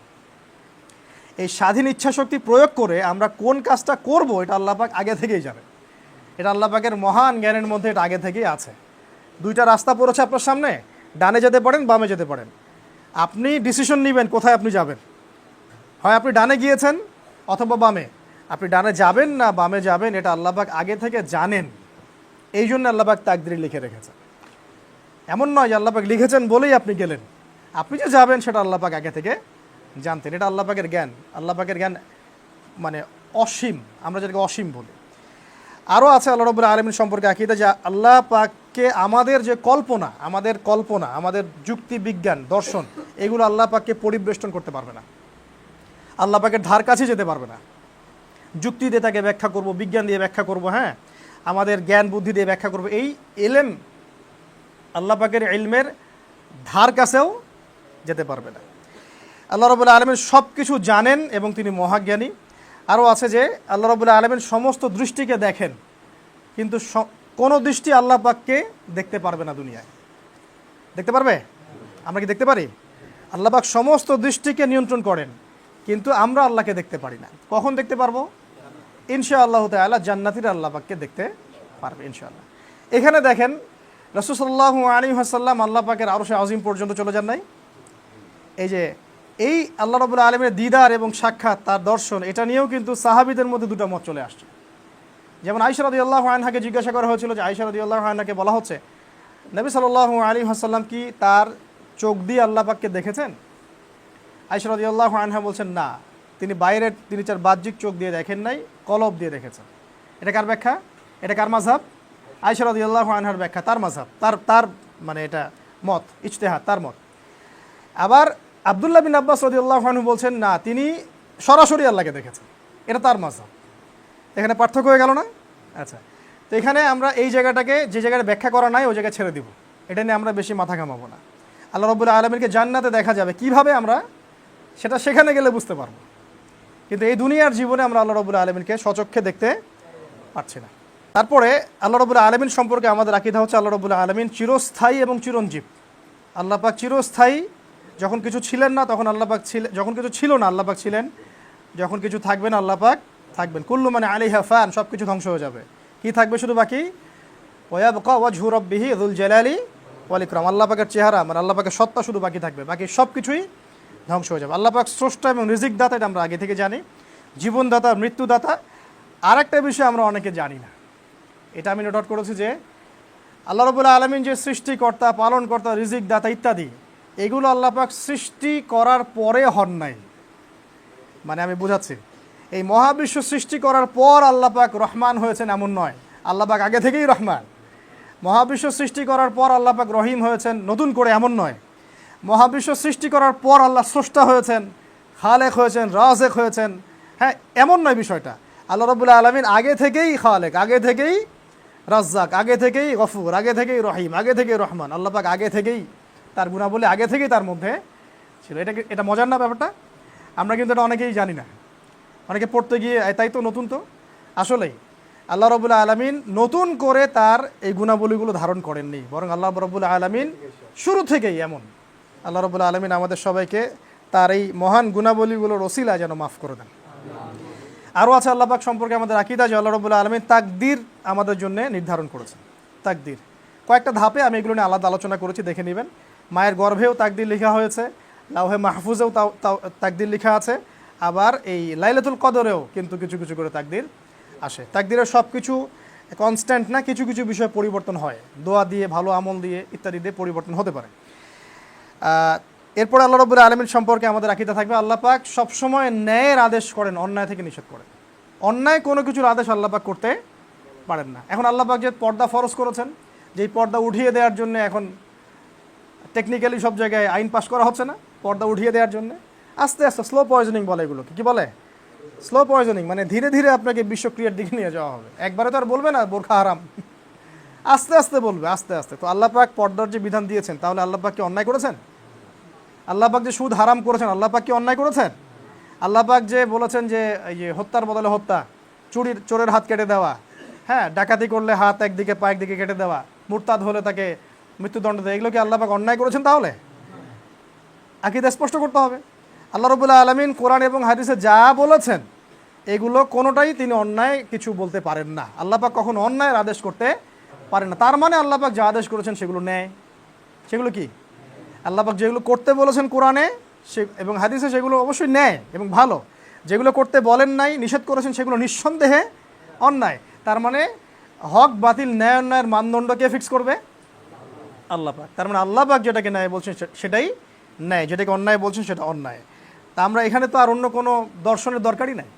এই স্বাধীন ইচ্ছা শক্তি প্রয়োগ করে আমরা কোন কাজটা করব এটা আল্লাহ পাক আগে থেকেই জানেন। এটা আল্লাহ পাকের মহান জ্ঞানের মধ্যে এটা আগে থেকেই আছে। 2টা রাস্তা পড়েছে আপনার সামনে, ডানে যেতে পারেন, বামে যেতে পারেন। আপনি ডিসিশন নেবেন কোথায় আপনি যাবেন। হয় আপনি ডানে গিয়েছেন অথবা বামে। আপনি ডানে যাবেন না বামে যাবেন এটা আল্লাহ পাক আগে থেকে জানেন। এই জন্য আল্লাহ পাক তাকদীরে লিখে রেখেছেন। এমন নয় যে আল্লাহ পাক লিখেছেন বলেই আপনি গেলেন। আপনি যে যাবেন সেটা আল্লাহ পাক আগে থেকে জানতেন। এটা আল্লাহ পাকের জ্ঞান। আল্লাহ পাকের জ্ঞান মানে অসীম, আমরা যেটাকে অসীম বলি। আরও আছে আল্লাহ রাব্বুল আলামিন সম্পর্কে আকীদা যে আল্লাহ পাককে আমাদের যে কল্পনা, আমাদের যুক্তি বিজ্ঞান দর্শন, এগুলো আল্লাহ পাককে পরিবেষ্টন করতে পারবে না। আল্লাহ পাকের ধার কাছে যেতে পারবে না। যুক্তি দিয়ে তাকে ব্যাখ্যা করব, বিজ্ঞান দিয়ে ব্যাখ্যা করব, হ্যাঁ, আমাদের জ্ঞান বুদ্ধি দিয়ে ব্যাখ্যা করব, এই ইলম আল্লাহ পাকের ইলমের ধার কাছেও যেতে পারবে না। আল্লাহ রাব্বুল আলামিন সব কিছু জানেন এবং তিনি মহাজ্ঞানী। আরও আছে যে আল্লাহ রাব্বুল আলামিন সমস্ত দৃষ্টিকে দেখেন, কিন্তু কোনো দৃষ্টি আল্লাহ পাককে দেখতে পারবে না দুনিয়ায়। দেখতে পারবে? আমরা কি দেখতে পারি? আল্লাহ পাক সমস্ত দৃষ্টিকে নিয়ন্ত্রণ করেন, কিন্তু আমরা আল্লাহকে দেখতে পারি না। কখন দেখতে পারবো? ইনশাআল্লাহ তাআলা জান্নাতীরা আল্লাহ পাককে দেখতে পারবে ইনশাআল্লাহ। এখানে দেখেন রাসূল সাল্লাল্লাহু আলাইহি ওয়াসাল্লাম আল্লাহ পাকের আরশে আজিম পর্যন্ত চলে যান নাই। এই যে এই আল্লাহ রাব্বুল আলামিনের দিদার এবং সাক্ষাৎ, তার দর্শন, এটা নিয়েও কিন্তু সাহাবীদের মধ্যে 2টা মত চলে আসছে। যেমন আয়েশা রাদিয়াল্লাহু আনহাকে জিজ্ঞাসা করা হয়েছিল যে আয়েশা রাদিয়াল্লাহু আনহাকে বলা হচ্ছে নবী সাল্লাল্লাহু আলাইহি ওয়াসাল্লাম কি তার চোখ দিয়ে আল্লাহ পাককে দেখেছেন? আয়েশা রাদিয়াল্লাহু আনহা বলছেন না, তিনি চার বাহ্যিক চোখ দিয়ে দেখেন নাই, কলব দিয়ে দেখেছেন। এটা কার ব্যাখ্যা? এটা কার মাযহাব? আয়েশা রাদিয়াল্লাহু আনহার ব্যাখ্যা, তার মাযহাব, তার মানে এটা মত, ইজতিহাদ, তার মত। আবার আব্দুল্লাহ বিন আব্বাস রাদিয়াল্লাহু আনহু বলছেন না, তিনি সরাসরি আল্লাহকে দেখেছেন, এটা তার মাযহাব। এখানে পার্থক্য হয়ে গেল না? আচ্ছা, তো এখানে আমরা এই জায়গাটাকে, যে জায়গাটা ব্যাখ্যা করা নাই ওই জায়গায় ছেড়ে দিব, এটা নিয়ে আমরা বেশি মাথা ঘামাবো না। আল্লাহ রাব্বুল আলামিনকে জান্নাতে দেখা যাবে, কিভাবে আমরা সেটা সেখানে গেলে বুঝতে পারবো, কিন্তু এই দুনিয়ার জীবনে আমরা আল্লাহ রাব্বুল আলামিনকে স্বচক্ষে দেখতে পারছি না। তারপরে আল্লাহ রাব্বুল আলামিন সম্পর্কে আমাদের আকীদা হচ্ছে আল্লাহ রাব্বুল আলামিন চিরস্থায়ী এবং চিরঞ্জীব। আল্লাহ পাক চিরস্থায়ী, যখন কিছু ছিলেন না তখন আল্লাহ পাক ছিলেন, যখন কিছু ছিল না আল্লাহ পাক ছিলেন, যখন কিছু থাকবে না আল্লাহ পাক থাকবেন। কুল্লু মানে আলাইহা ফান, সব কিছু ধ্বংস হয়ে যাবে, কি থাকবে শুধু বাকি? ওয়ায়াবকা ওয়াজহু রাব্বিহি যুল জালালি ওয়াল ইকরাম, আল্লাহ পাকের চেহারা মানে আল্লাহ পাকের সত্তা শুধু বাকি থাকবে, বাকি সব কিছুই ধ্বংস হয়ে যাবে। আল্লাহ পাক স্রষ্টা এবং রিজিক দাতা, এটা আমরা আগে থেকে জানি, জীবনদাতা, মৃত্যুদাতা। আর একটা বিষয় আমরা অনেকে জানি না, এটা আমি নোট আউট করেছি, যে আল্লাহ রাব্বুল আলামিন যে সৃষ্টিকর্তা, পালনকর্তা, রিজিক দাতা ইত্যাদি, এগুলো আল্লাহ পাক সৃষ্টি করার পরে হন নাই। মানে আমি বুঝাচ্ছি, এই মহাবিশ্ব সৃষ্টি করার পর আল্লাহ পাক রহমান হয়েছেন এমন নয়, আল্লাহ পাক আগে থেকেই রহমান। মহাবিশ্ব সৃষ্টি করার পর আল্লাহ পাক রহিম হয়েছেন নতুন করে এমন নয়। মহাবিশ্ব সৃষ্টি করার পর আল্লাহ স্রষ্টা হয়েছেন, খালেক হয়েছেন, রাজেক হয়েছেন, হ্যাঁ এমন নয় বিষয়টা। আল্লাহ রাব্বুল আলামিন আগে থেকেই খালেক, আগে থেকেই রাজ্জাক, আগে থেকেই গফুর, আগে থেকেই রহিম, আগে থেকেই রহমান। আল্লাহ পাক আগে থেকেই তার গুণাবলী আগে থেকেই তার মধ্যে ছিল। এটা মজার না ব্যাপারটা? আমরা কিন্তু এটা অনেকেই জানি না, অনেকে পড়তে গিয়ে তাই তো নতুন, তো আসলেই আল্লাহ রাব্বুল আলামিন নতুন করে তার এই গুণাবলীগুলো ধারণ করেননি, বরং আল্লাহ রাব্বুল আলামিন শুরু থেকেই এমন। আল্লাহ রাব্বুল আলামিন আমাদের সবাইকে তার এই মহান গুণাবলীগুলোর ওসিলা যেন মাফ করে দেন। আরও আছে আল্লাহ পাক সম্পর্কে আমাদের আকীদা যে আল্লাহ রাব্বুল আলামিন তাকদীর আমাদের জন্য নির্ধারণ করেছেন। তাকদীর কয়েকটা ধাপে, আমি এগুলো নিয়ে আলাদা আলোচনা করেছি, দেখে নেবেন। মায়ের গর্ভেও তাকদীর লেখা হয়েছে, লাউহে মাহফুজেও তাকদীর লেখা আছে, আবার এই লাইলাতুল কদরেও কিন্তু কিছু কিছু করে তাকদীর আসে। তাকদীরের সব কিছু কনস্ট্যান্ট না, কিছু কিছু বিষয় পরিবর্তন হয়, দোয়া দিয়ে, ভালো আমল দিয়ে, ইত্যাদি দিয়ে পরিবর্তন হতে পারে। এরপরে আল্লাহ রাব্বুল আলামিন সম্পর্কে আমাদের আকীদা থাকবে, আল্লাহ পাক সবসময় ন্যায়ের আদেশ করেন, অন্যায় থেকে নিষেধ করেন। অন্যায় কোনো কিছুর আদেশ আল্লাহ পাক করতে পারেন না। এখন আল্লাহ পাক যে পর্দা ফরজ করেছেন, যেই পর্দা উঠিয়ে দেওয়ার জন্য এখন টেকনিক্যালি সব জায়গায় আইন পাস করা হচ্ছে না, পর্দা উঠিয়ে দেওয়ার জন্য আস্তে আস্তে স্লো পয়জনিং বলে এগুলোকে, কি বলে? স্লো পয়জনিং, মানে ধীরে ধীরে আপনাকে বিশ্বক্রিয়ার দিকে নিয়ে যাওয়া হবে। একবারে তো আর বলবে না বোরখা হারাম, আস্তে আস্তে বলবে, আস্তে আস্তে। তো আল্লাহ পাক পর্দার যে বিধান দিয়েছেন, তাহলে আল্লাহ পাক কি অন্যায় করেছেন? আল্লাহ পাক যে সুদ হারাম করেছেন, আল্লাহ পাক কি অন্যায় করেছেন? আল্লাহ পাক যে বলেছেন যে এই যে হত্যার বদলে হত্যা, চোরের হাত কেটে দেওয়া, হ্যাঁ ডাকাতি করলে হাত একদিকে পা একদিকে কেটে দেওয়া, মুরতাদ হলে তাকে মৃত্যুদণ্ড দেয়, এগুলো কি আল্লাহ পাক অন্যায় করেছেন? তাহলে আকীদা স্পষ্ট করতে হবে। আল্লাহ রাব্বুল আলামিন কোরআন এবং হাদিসে যা বলেছেন, এগুলো কোনোটাই তিনি অন্যায় কিছু বলতে পারেন না। আল্লাহ পাক কখনো অন্যায়ের আদেশ করতে পারেন না। তার মানে আল্লাহ পাক যা আদেশ করেছেন সেগুলো ন্যায়। সেগুলো কি? আল্লাহ পাক যেগুলো করতে বলেছেন কোরআনে এবং হাদিসে, সেগুলো অবশ্যই ন্যায় এবং ভালো। যেগুলো করতে বলেন নাই, নিষেধ করেছেন, সেগুলো নিঃসন্দেহে অন্যায়। তার মানে হক বাতিল, ন্যায় অন্যায়ের মানদণ্ড কে ফিক্স করবে? আল্লাহ পাক। তার মানে আল্লাহ পাক যেটাকে ন্যায় বলছেন সেটাই ন্যায়, যেটাকে অন্যায় বলছেন সেটা অন্যায়। তা আমরা এখানে তো আর অন্য কোনো দর্শনের দরকারই নাই,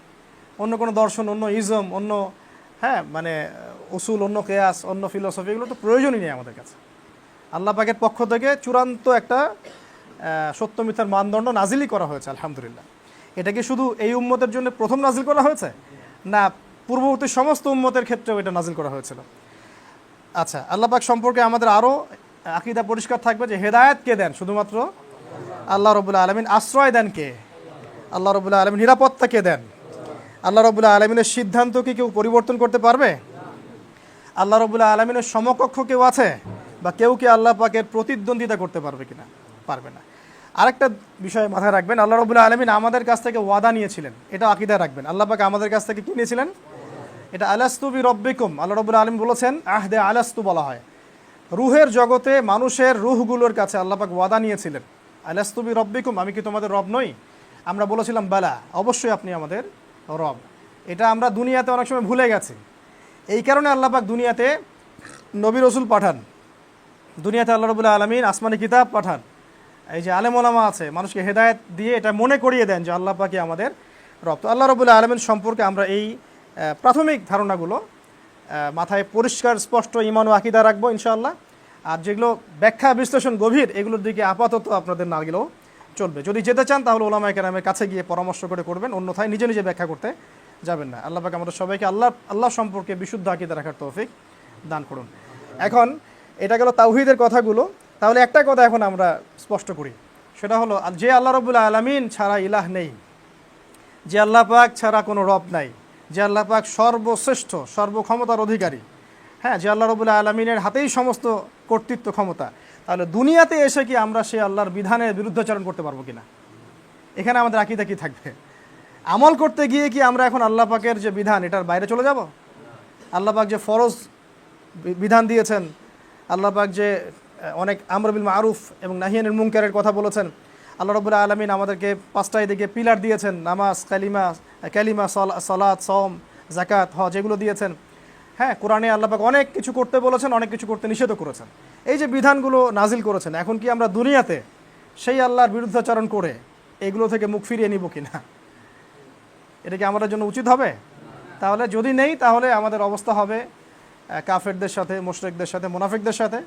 অন্য কোনো দর্শন, অন্য ইজম, অন্য মানে উসুল, অন্য কেয়াস, অন্য ফিলোসফি, এগুলো তো প্রয়োজনই নেই আমাদের কাছে। আল্লাহ পাকের পক্ষ থেকে চূড়ান্ত একটা সত্য মিথ্যার মানদণ্ড নাজিলই করা হয়েছে, আলহামদুলিল্লাহ। এটা কি শুধু এই উম্মতের জন্য প্রথম নাজিল করা হয়েছে? না, পূর্ববর্তী সমস্ত উম্মতের ক্ষেত্রেও এটা নাজিল করা হয়েছিল। আচ্ছা, আল্লাহ পাক সম্পর্কে আমাদের আরও আকীদা পরিষ্কার থাকবে যে হেদায়েত কে দেন? শুধুমাত্র আল্লাহ রাব্বুল আলামিন। আশ্রয় দেন কে? আল্লাহ রাব্বুল আলামিন। নিরাপত্তা কে দেন? আল্লাহ রাব্বুল আলামিনের সিদ্ধান্ত কি কেউ পরিবর্তন করতে পারবে? আল্লাহ রাব্বুল আলামিনের সমকক্ষ কেউ আছে? বা কেউ কি আল্লাহ পাকের প্রতিদ্বন্দ্বিতা করতে পারবে কিনা? পারবে না। আরেকটা বিষয় মাথায় রাখবেন, আল্লাহ রাব্বুল আলামিন আমাদের কাছ থেকে ওয়াদা নিয়েছিলেন, এটা আকীদায় রাখবেন। আল্লাহ পাক আমাদের কাছ থেকে কি নিয়েছিলেন? এটা আলাস্তু বিরব্বিকুম, আল্লাহ রাব্বুল আলামিন বলেছেন, আহদে আলাস্তু বলা হয়। রুহের জগতে মানুষের রুহগুলোর কাছে আল্লাহ পাক ওয়াদা নিয়েছিলেন, আলাস্তু বিরব্বিকুম, আমি কি তোমাদের রব নই? আমরা বলেছিলাম বালা, অবশ্যই আপনি আমাদের রব। এটা আমরা দুনিয়াতে অনেক সময় ভুলে গেছি। এই কারণে আল্লাহ পাক দুনিয়াতে নবী রাসূল পাঠান, দুনিয়াতে আল্লাহ রাব্বুল আলামিন আসমানি কিতাব পাঠান, এই যে আলেম ওলামা আছে, মানুষকে হেদায়েত দিয়ে এটা মনে করিয়ে দেন যে আল্লাহ পাকই আমাদের রব। তো আল্লাহ রাব্বুল আলামিন সম্পর্কে আমরা এই প্রাথমিক ধারণাগুলো মাথায় পরিষ্কার স্পষ্ট ঈমান ও আকীদা রাখবো ইনশাআল্লাহ। আর যেগুলো ব্যাখ্যা বিশ্লেষণ গভীর, এগুলোর দিকে আপাতত আপনাদের না গেলেও চলবে। যদি যেতে চান তাহলে ওলামায়ে কেরামের কাছে গিয়ে পরামর্শ করে করবেন, অন্যথায় নিজে নিজে ব্যাখ্যা করতে যাবেন না। আল্লাহ পাক আমাদের সবাইকে আল্লাহ সম্পর্কে বিশুদ্ধ আকীদা রাখার তৌফিক দান করুন। এখন এটা গেল তাওহীদের কথাগুলো। তাহলে একটা কথা এখন আমরা স্পষ্ট করি, সেটা হলো যে আল্লাহ রাব্বুল আলামিন ছাড়া ইলাহ নেই, যে আল্লাহ পাক ছাড়া কোনো রব নাই, যে আল্লাহ পাক সর্বশ্রেষ্ঠ সর্বক্ষমতার অধিকারী, হ্যাঁ, যে আল্লাহ রাব্বুল আলামিনের হাতেই সমস্ত কর্তৃত্ব ক্ষমতা, তাহলে দুনিয়াতে এসে কি আমরা সেই আল্লাহর বিধানের বিরুদ্ধাচরণ করতে পারবো কিনা? এখানে আমাদের আকীদা কি থাকবে? আমল করতে গিয়ে কি আমরা এখন আল্লাহ পাকের যে বিধান এটার বাইরে চলে যাব? আল্লাহ পাক যে ফরজ বিধান দিয়েছেন, আল্লাহ পাক যে অনেক আমর বিল মারুফ এবং নাহিয়ানিল মুনকারের কথা বলেছেন, আল্লাহ রাব্বুল আলামিন আমাদেরকে 5টা দিকে পিলার দিয়েছেন, নামাজ, কালিমা, সালাত, সওম, যাকাত, হজ, এগুলো দিয়েছেন। হ্যাঁ, কোরআনে আল্লাহ পাক অনেক কিছু করতে বলেছেন, অনেক কিছু করতে নিষেধ করেছেন। এই যে বিধানগুলো নাজিল করেছেন, এখন কি আমরা দুনিয়াতে সেই আল্লাহর বিরুদ্ধাচরণ করে এগুলো থেকে মুখ ফিরিয়ে নিব কিনা? এটা কি আমাদের জন্য উচিত হবে? তাহলে যদি নেই, তাহলে আমাদের অবস্থা হবে কাফেরদের সাথে, মুশরিকদের সাথে, মুনাফিকদের সাথে।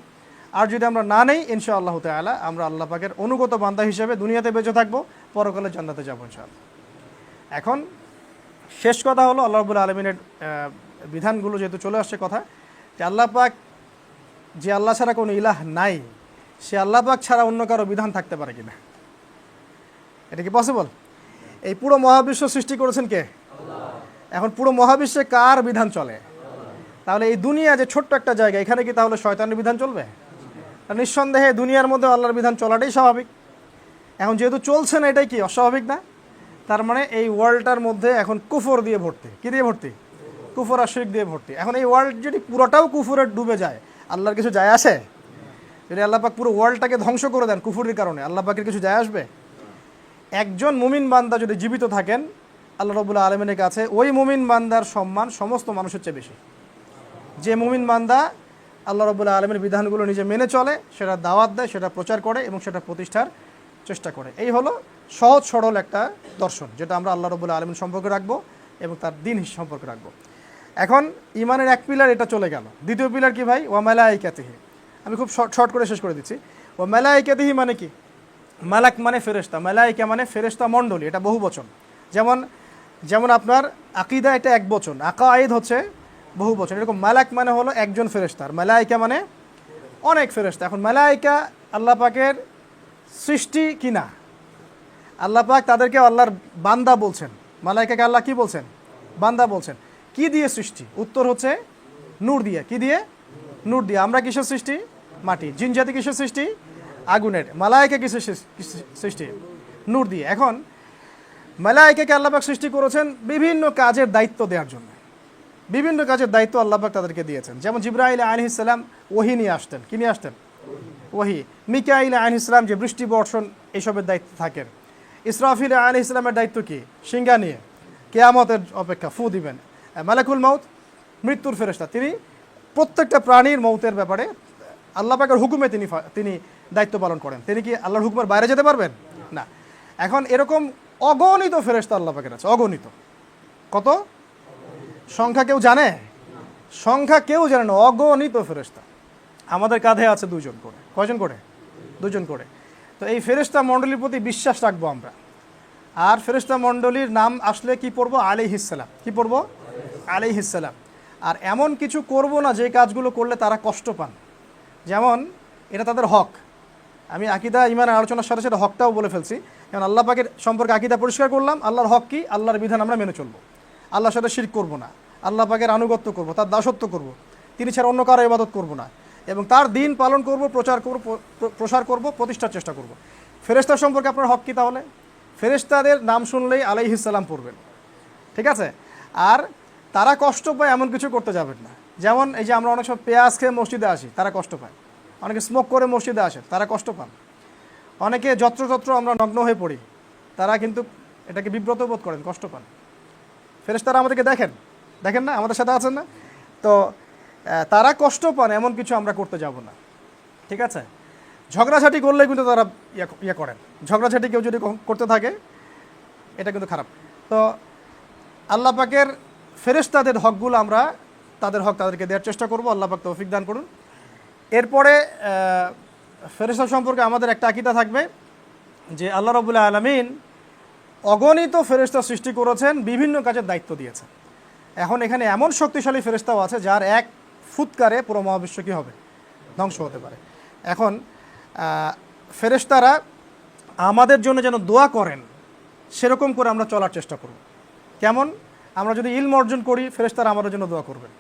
আর যদি আমরা না নেই, ইনশাআল্লাহ তাআলা আমরা আল্লাহ পাকের অনুগত বান্দা হিসেবে দুনিয়াতে বেঁচে থাকবো, পরকালে জান্নাতে যাবো ইনশাআল্লাহ। এখন শেষ কথা হলো আল্লাহ রাব্বুল আলামিনের বিধানগুলো যেহেতু চলে আসছে কথা, যে আল্লাহ পাক, যে আল্লাহ ছাড়া কোনো ইলাহ নাই, সে আল্লাহ পাক ছাড়া অন্য কারো বিধান থাকতে পারে কিনা? এটা কি পসিবল? এই পুরো মহাবিশ্ব সৃষ্টি করেছেন কে? এখন পুরো মহাবিশ্বে কার বিধান চলে? তাহলে এই দুনিয়া যে ছোট্ট একটা জায়গা, এখানে কি তাহলে শয়তানের বিধান চলবে? নিঃসন্দেহে দুনিয়ার মধ্যে আল্লাহর বিধান চলাটাই স্বাভাবিক। এখন যেহেতু চলছে না, এটাই কি অস্বাভাবিক না? তার মানে এই ওয়ার্ল্ডটার মধ্যে এখন কুফর দিয়ে ভর্তি। কি দিয়ে ভর্তি? কুফর আর শিরক দিয়ে ভর্তি। এখন এই ওয়ার্ল্ড যদি পুরোটাও কুফরে ডুবে যায়, আল্লাহর কিছু যায় আসে? যদি আল্লাহ পাক পুরো ওয়ার্ল্ডটাকে ধ্বংস করে দেন কুফরের কারণে, আল্লাহ পাকের কিছু যায় আসবে? একজন মুমিন বান্দা যদি জীবিত থাকেন, আল্লাহ রাব্বুল আলামিনের কাছে ওই মুমিন বান্দার সম্মান সমস্ত মানুষের চেয়ে বেশি। যে মুমিন বান্দা আল্লাহ রাব্বুল আলামিনের বিধানগুলো নিজে মেনে চলে, সেটা দাওয়াত দেয়, সেটা প্রচার করে এবং সেটা প্রতিষ্ঠার চেষ্টা করে। এই হলো সহজ সরল একটা দর্শন, যেটা আমরা আল্লাহ রাব্বুল আলামিন সম্পর্কে রাখবো এবং তার দিন সম্পর্কে রাখবো। এখন ইমানের এক পিলার এটা চলে গেল। দ্বিতীয় পিলার কি ভাই? ওয়া মালাইকাতিহি। আমি খুব শর্ট করে শেষ করে দিচ্ছি। ওয়া মালাইকাতিহি মানে কি? মালাক মানে ফেরেশতা, মালাইকা মানে ফেরেশতা মণ্ডলী, এটা বহু বচন। যেমন আপনার আকীদা এটা এক বচন, আকায়েদ হচ্ছে বহু বচন। এরকম মালাক মানে হলো একজন ফেরেশতা, আর মালাইকা মানে অনেক ফেরেশতা। এখন মালাইকা আল্লাহ পাকের সৃষ্টি কিনা? আল্লাহ পাক তাদেরকে আল্লাহর বান্দা বলছেন। মালাইকাকে আল্লাহ কি বলছেন? বান্দা বলছেন। কি দিয়ে সৃষ্টি? উত্তর হচ্ছে নূর দিয়ে। কি দিয়ে? নূর দিয়ে। আমরা কিসের সৃষ্টি? মাটি। জিন জাতি কিসের সৃষ্টি? আগুনের। মালাইকা কিসের সৃষ্টি? নূর দিয়ে। এখন মালাইকাকে আল্লাহ পাক সৃষ্টি করেছেন বিভিন্ন কাজের দায়িত্ব দেওয়ার জন্য। বিভিন্ন কাজের দায়িত্ব আল্লাহ পাক তাদেরকে দিয়েছেন। যেমন জিবরাইল আলাইহিস সালাম ওহী নিয়ে আসতেন। কি নিয়ে আসতেন? ওহী। মিকাইল আলাইহিস সালাম যে বৃষ্টি বর্ষণ এইসবের দায়িত্ব থাকেন। ইসরাফিল আলাইহিস সালামের দায়িত্ব কি? সিংহা নিয়ে কিয়ামতের অপেক্ষা ফু দিবেন। মালাকুল মাউত মৃত্যুর ফেরেশতা, তিনি প্রত্যেকটা প্রাণীর মৌতের ব্যাপারে আল্লাহ পাকের হুকুমে তিনি দায়িত্ব পালন করেন। তিনি কি আল্লাহর হুকুমের বাইরে যেতে পারবেন? না। এখন এরকম অগণিত ফেরেশতা আল্লাহ পাকের আছে, অগণিত। কত? সংখ্যা কেউ জানে? সংখ্যা কেউ জানে না, অগণিত ফেরেশতা। আমাদের কাঁধে আছে 2 জন করে। কয়জন করে? 2 জন করে। তো এই ফেরেশতা মণ্ডলীর প্রতি বিশ্বাস রাখবো আমরা। আর ফেরেশতা মণ্ডলীর নাম আসলে কি পড়বো? আলাইহিস সালাম। কি পড়বো? আলাইহিস সালাম। আর এমন কিছু করব না যে কাজগুলো করলে তারা কষ্ট পান। যেমন এটা তাদের হক। আমি আকীদা ঈমানের আলোচনার সাথে সাথে হকটাও বলে ফেলছি। যেমন আল্লাহ পাকের সম্পর্কে আকীদা পরিষ্কার করলাম। আল্লাহর হক কি? আল্লাহর বিধান আমরা মেনে চলবো, আল্লাহর সাথে শিরক করব না, আল্লাহ পাকের আনুগত্য করব, তার দাসত্ব করব, তিনি ছাড়া অন্য কারো ইবাদত করব না, এবং তার দিন পালন করব, প্রসার করব, প্রতিষ্ঠার চেষ্টা করব। ফেরেশতা সম্পর্কে আপনার হক কি তাহলে? ফেরেশতাদের নাম শুনলেই আলাইহিস সালাম পড়বেন, ঠিক আছে? আর তারা কষ্ট পায় এমন কিছু করতে যাবেন না। যেমন এই যে আমরা অনেক সময় পেঁয়াজ খেয়ে মসজিদে আসি, তারা কষ্ট পায়। অনেকে স্মোক করে মসজিদে আসে, তারা কষ্ট পান। অনেকে যত্রতত্র আমরা নগ্ন হয়ে পড়ি, তারা কিন্তু এটাকে বিব্রত বোধ করেন, কষ্ট পান। ফেরেশতারা আমাদেরকে দেখেন না, আমাদের সাথে আছেন না? তো তারা কষ্ট পান এমন কিছু আমরা করতে যাব না, ঠিক আছে? ঝগড়াঝাটি করলে কিন্তু তারা ইয়ে করেন। ঝগড়াঝাটি কেউ যদি করতে থাকে, এটা কিন্তু খারাপ। তো আল্লাহ পাকের ফেরেশতাদের হকগুলো আমরা তাদের হক তাদেরকে দেওয়ার চেষ্টা করব। আল্লাহ পাক তৌফিক দান করুন। এরপরে ফেরেশতা সম্পর্কে আমাদের একটা আকীদা থাকবে যে আল্লাহ রাব্বুল আলামিন অগণিত ফেরেশতা সৃষ্টি করেছেন, বিভিন্ন কাজের দায়িত্ব দিয়েছেন। এখন এখানে এমন শক্তিশালী ফেরেশতাও আছে যার এক ফুৎকারে পুরো মহাবিশ্ব কী হবে, ধ্বংস হতে পারে। এখন ফেরেশতারা আমাদের জন্য যেন দোয়া করেন সেরকম করে আমরা চলার চেষ্টা করব। কেমন? আমরা যদি ইলম অর্জন করি, ফেরেশতারা আমাদের জন্য দোয়া করবেন।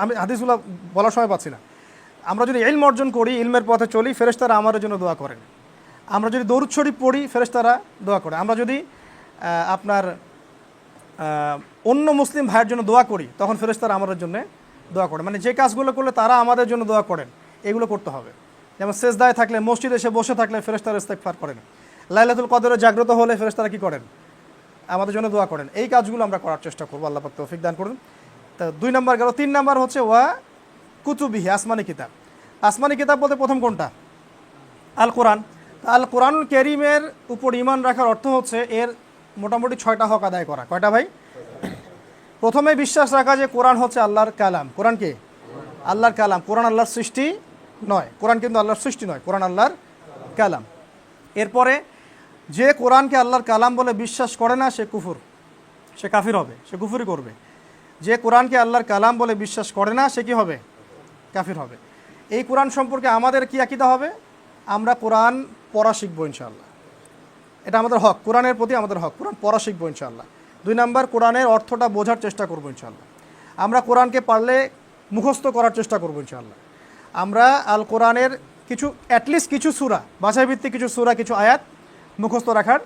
আমি হাদিসগুলো বলার সময় পাচ্ছি না। আমরা যদি ইলম অর্জন করি, ইলমের পথে চলি, ফেরেশতারা আমাদের জন্য দোয়া করেন। আমরা যদি দরুদ শরীফ পড়ি, ফেরেশতারা দোয়া করে। আমরা যদি আপনার অন্য মুসলিম ভাইয়ের জন্য দোয়া করি, তখন ফেরেশতারা আমাদের জন্য দোয়া করে। মানে যে কাজগুলো করলে তারা আমাদের জন্য দোয়া করেন, এগুলো করতে হবে। যেমন সেজদায় থাকলে, মসজিদে এসে বসে থাকলে ফেরেশতারা ইস্তেগফার করেন। লাইলাতুল কদরে জাগ্রত হলে ফেরেশতারা কী করেন? আমাদের জন্য দোয়া করেন। এই কাজগুলো আমরা করার চেষ্টা করবো। আল্লাহ পাক তৌফিক দান করুন। তা 2 নম্বর গেল। 3 নম্বর হচ্ছে ওয়া কুতুবিহি, আসমানি কিতাব। আসমানি কিতাব বলতে প্রথম কোনটা? আল কোরআন। আল কোরআনুল কারীমের উপর ঈমান রাখার অর্থ হচ্ছে এর মোটামুটি 6টা হক আদায় করা। কয়টা ভাই? প্রথমে বিশ্বাস রাখা যে কোরআন হচ্ছে আল্লাহর কালাম। কোরআন কি? আল্লাহর কালাম। কোরআন আল্লাহর সৃষ্টি নয়। কোরআন কিন্তু আল্লাহর সৃষ্টি নয়, কোরআন আল্লাহর কালাম। এরপরে যে কোরআনকে আল্লাহর কালাম বলে বিশ্বাস করে না, সে কুফর, সে কাফির হবে, সে কুফরি করবে। যে কোরআনকে আল্লাহর কালাম বলে বিশ্বাস করে না, সে কি হবে? কাফির হবে। এই কোরআন সম্পর্কে আমাদের কি আকীদা হবে? আমরা কোরআন পড়া শিখবো ইনশাআল্লাহ। এটা আমাদের হক, কোরআনের প্রতি আমাদের হক। কোরআন পড়া শিখবো ইনশাআল্লাহ। 2 নম্বর, কোরআনের অর্থটা বোঝার চেষ্টা করবো ইনশাআল্লাহ। আমরা কোরআনকে পারলে মুখস্থ করার চেষ্টা করবো ইনশাআল্লাহ। আমরা আল কোরআনের অ্যাটলিস্ট কিছু সূরা, ভাষাভিত্তিক কিছু সূরা, কিছু আয়াত মুখস্থ রাখার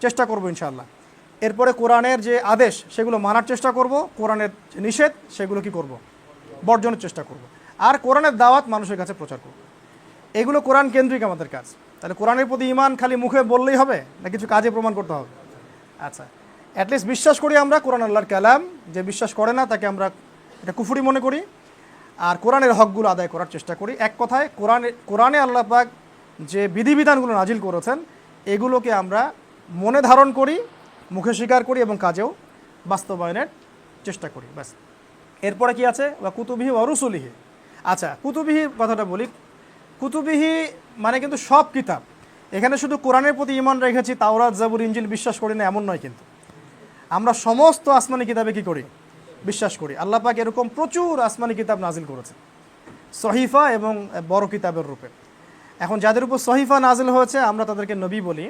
চেষ্টা করবো ইনশাআল্লাহ। এরপরে কোরআনের যে আদেশ সেগুলো মানার চেষ্টা করব, কোরআনের নিষেধ সেগুলো কি করব? বর্জনের চেষ্টা করব। আর কোরআনের দাওয়াত মানুষের কাছে প্রচার করব। এগুলো কোরআন কেন্দ্রিক আমাদের কাজ। তাহলে কোরআনের প্রতি ঈমান খালি মুখে বললেই হবে না, কিছু কাজে প্রমাণ করতে হবে? আচ্ছা, অ্যাটলিস্ট বিশ্বাস করি আমরা কোরআন আল্লাহর কালাম। যে বিশ্বাস করে না তাকে আমরা এটা কুফরি মনে করি। আর কোরআনের হকগুলো আদায় করার চেষ্টা করি। এক কথায় কোরআনে আল্লাহ পাক যে বিধিবিধানগুলো নাজিল করেছেন এগুলোকে আমরা মনে ধারণ করি, মুখে স্বীকার করি এবং কাজেও বাস্তবায়নের চেষ্টা করি। ব্যাস। এরপরে কি আছে? বা কুতুবিহি ওয়া রুসুলিহি। আচ্ছা, কুতুবিহির কথাটা বলি। কুতুবিহি মানে কিন্তু সব কিতাব। এখানে শুধু কোরআনের প্রতি ঈমান রেখেছি, তাওরাত, জাবুর, ইনজিল বিশ্বাস করি না এমন নয়। কিন্তু আমরা সমস্ত আসমানি কিতাবে কি করি? বিশ্বাস করি। আল্লাহ পাক এরকম প্রচুর আসমানি কিতাব নাজিল করেছে, সহিফা এবং বড় কিতাবের রূপে। এখন যাদের উপর সহিফা নাজিল হয়েছে আমরা তাদেরকে নবী বলি।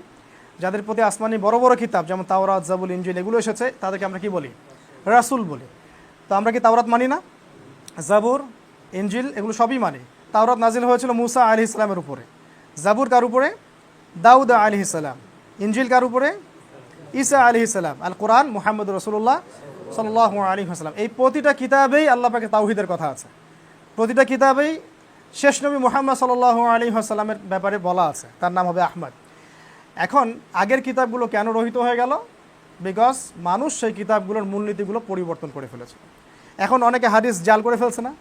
যাদের প্রতি আসমানি বড় বড় কিতাব যেমন তাওরাত, জাবুর, ইনজিল এগুলো এসেছে তাদেরকে আমরা কি বলি? রাসূল বলি। তো আমরা কি তাওরাত মানি না? জাবুর, ইনজিল এগুলো সবই মানি। তাওরাত নাজিল হয়েছিল মূসা আলাইহিস সালামের উপরে। জাবুর কার উপরে? দাউদ আলাইহিস সালাম। ইনজিল কার উপরে? ঈসা আলাইহিস সালাম। আল কোরআন মুহাম্মদ রাসূলুল্লাহ সাল্লাল্লাহু আলাইহি ওয়াসাল্লাম। এই প্রতিটা কিতাবেই আল্লাহ পাকের তাওহীদের কথা আছে। প্রতিটা কিতাবেই শেষ নবী মুহাম্মদ সাল্লাল্লাহু আলাইহি ওয়াসাল্লামের ব্যাপারে বলা আছে, তার নাম হবে আহমদ। এখন আগের কিতাবগুলো কেন রহিত হয়ে গেল? বিকজ মানুষ সেই কিতাবগুলোর মূলনীতিগুলো পরিবর্তন করে ফেলেছে। এখন অনেকে হাদিস জাল করে ফেলছে না,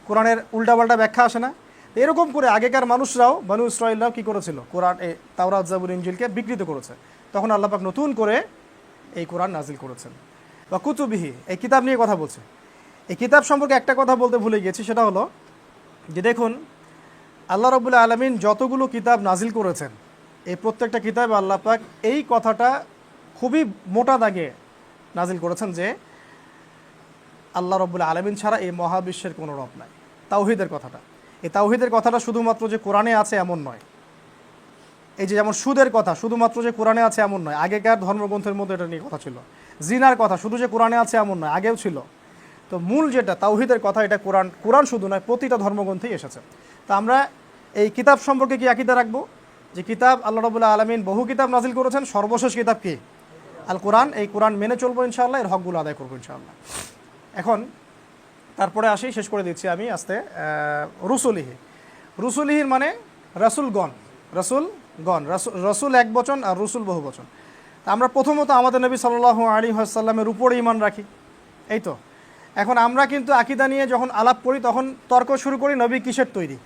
কোরআনের উল্টাপাল্টা ব্যাখ্যা আসে না। এরকম করে আগেকার মানুষরাও, বনু ইসরাঈলরাও কী করেছিল? কোরআন, তাওরাত, জাবুর, ইনজিলকে বিকৃত করেছে। তখন আল্লাহ পাক নতুন করে এই কোরআন নাজিল করেছেন। বা কুতুবিহি, এই কিতাব নিয়ে কথা বলছে। এই কিতাব সম্পর্কে একটা কথা বলতে ভুলে গেছি, সেটা হলো যে দেখুন আল্লাহ রাব্বুল আলামিন যতগুলো কিতাব নাজিল করেছেন এই প্রত্যেকটা কিতাব আল্লাহ পাক এই কথাটা খুবই মোটা দাগে নাজিল করেছেন যে আল্লাহ রাব্বুল আলামিন ছাড়া এই মহাবিশ্বের কোনো রব নাই। তাওহীদের কথাটা, এই তাওহীদের কথাটা শুধুমাত্র যে কোরআনে আছে এমন নয়। এই যে যেমন সুদের কথা শুধুমাত্র যে কোরআনে আছে এমন নয়, আগেকার ধর্মগ্রন্থের মধ্যে এটা নিয়ে কথা ছিল। জিনার কথা শুধু যে কোরআনে আছে এমন নয়, আগেও ছিল। তো মূল যেটা তাওহীদের কথা, এটা কোরআন শুধু নয়, প্রতিটা ধর্মগ্রন্থেই এসেছে। তো আমরা এই কিতাব সম্পর্কে কি আকীদা রাখবো? যে কিতাব আল্লাহ রাব্বুল আলামিন বহু কিতাব নাজিল করেছেন, সর্বশেষ কিতাব কি? আল কোরআন। এই কোরআন মেনে চলবো ইনশাআল্লাহ, এর হকগুলো আদায় করবো ইনশাআল্লাহ। এখন তারপরে আসি, শেষ করে দিচ্ছি আমি আস্তে। রুসুলিহি, রুসুলিহির মানে রাসূলগণ। রসুল এক বচন আর রসুল বহু বচন। আমরা প্রথমত আমাদের নবী সাল্লাল্লাহু আলাইহি ওয়াসাল্লামের উপরে ঈমান রাখি, এই তো। এখন আমরা কিন্তু আকীদা নিয়ে যখন আলাপ করি তখন তর্ক শুরু করি নবী কিসের তৈরি,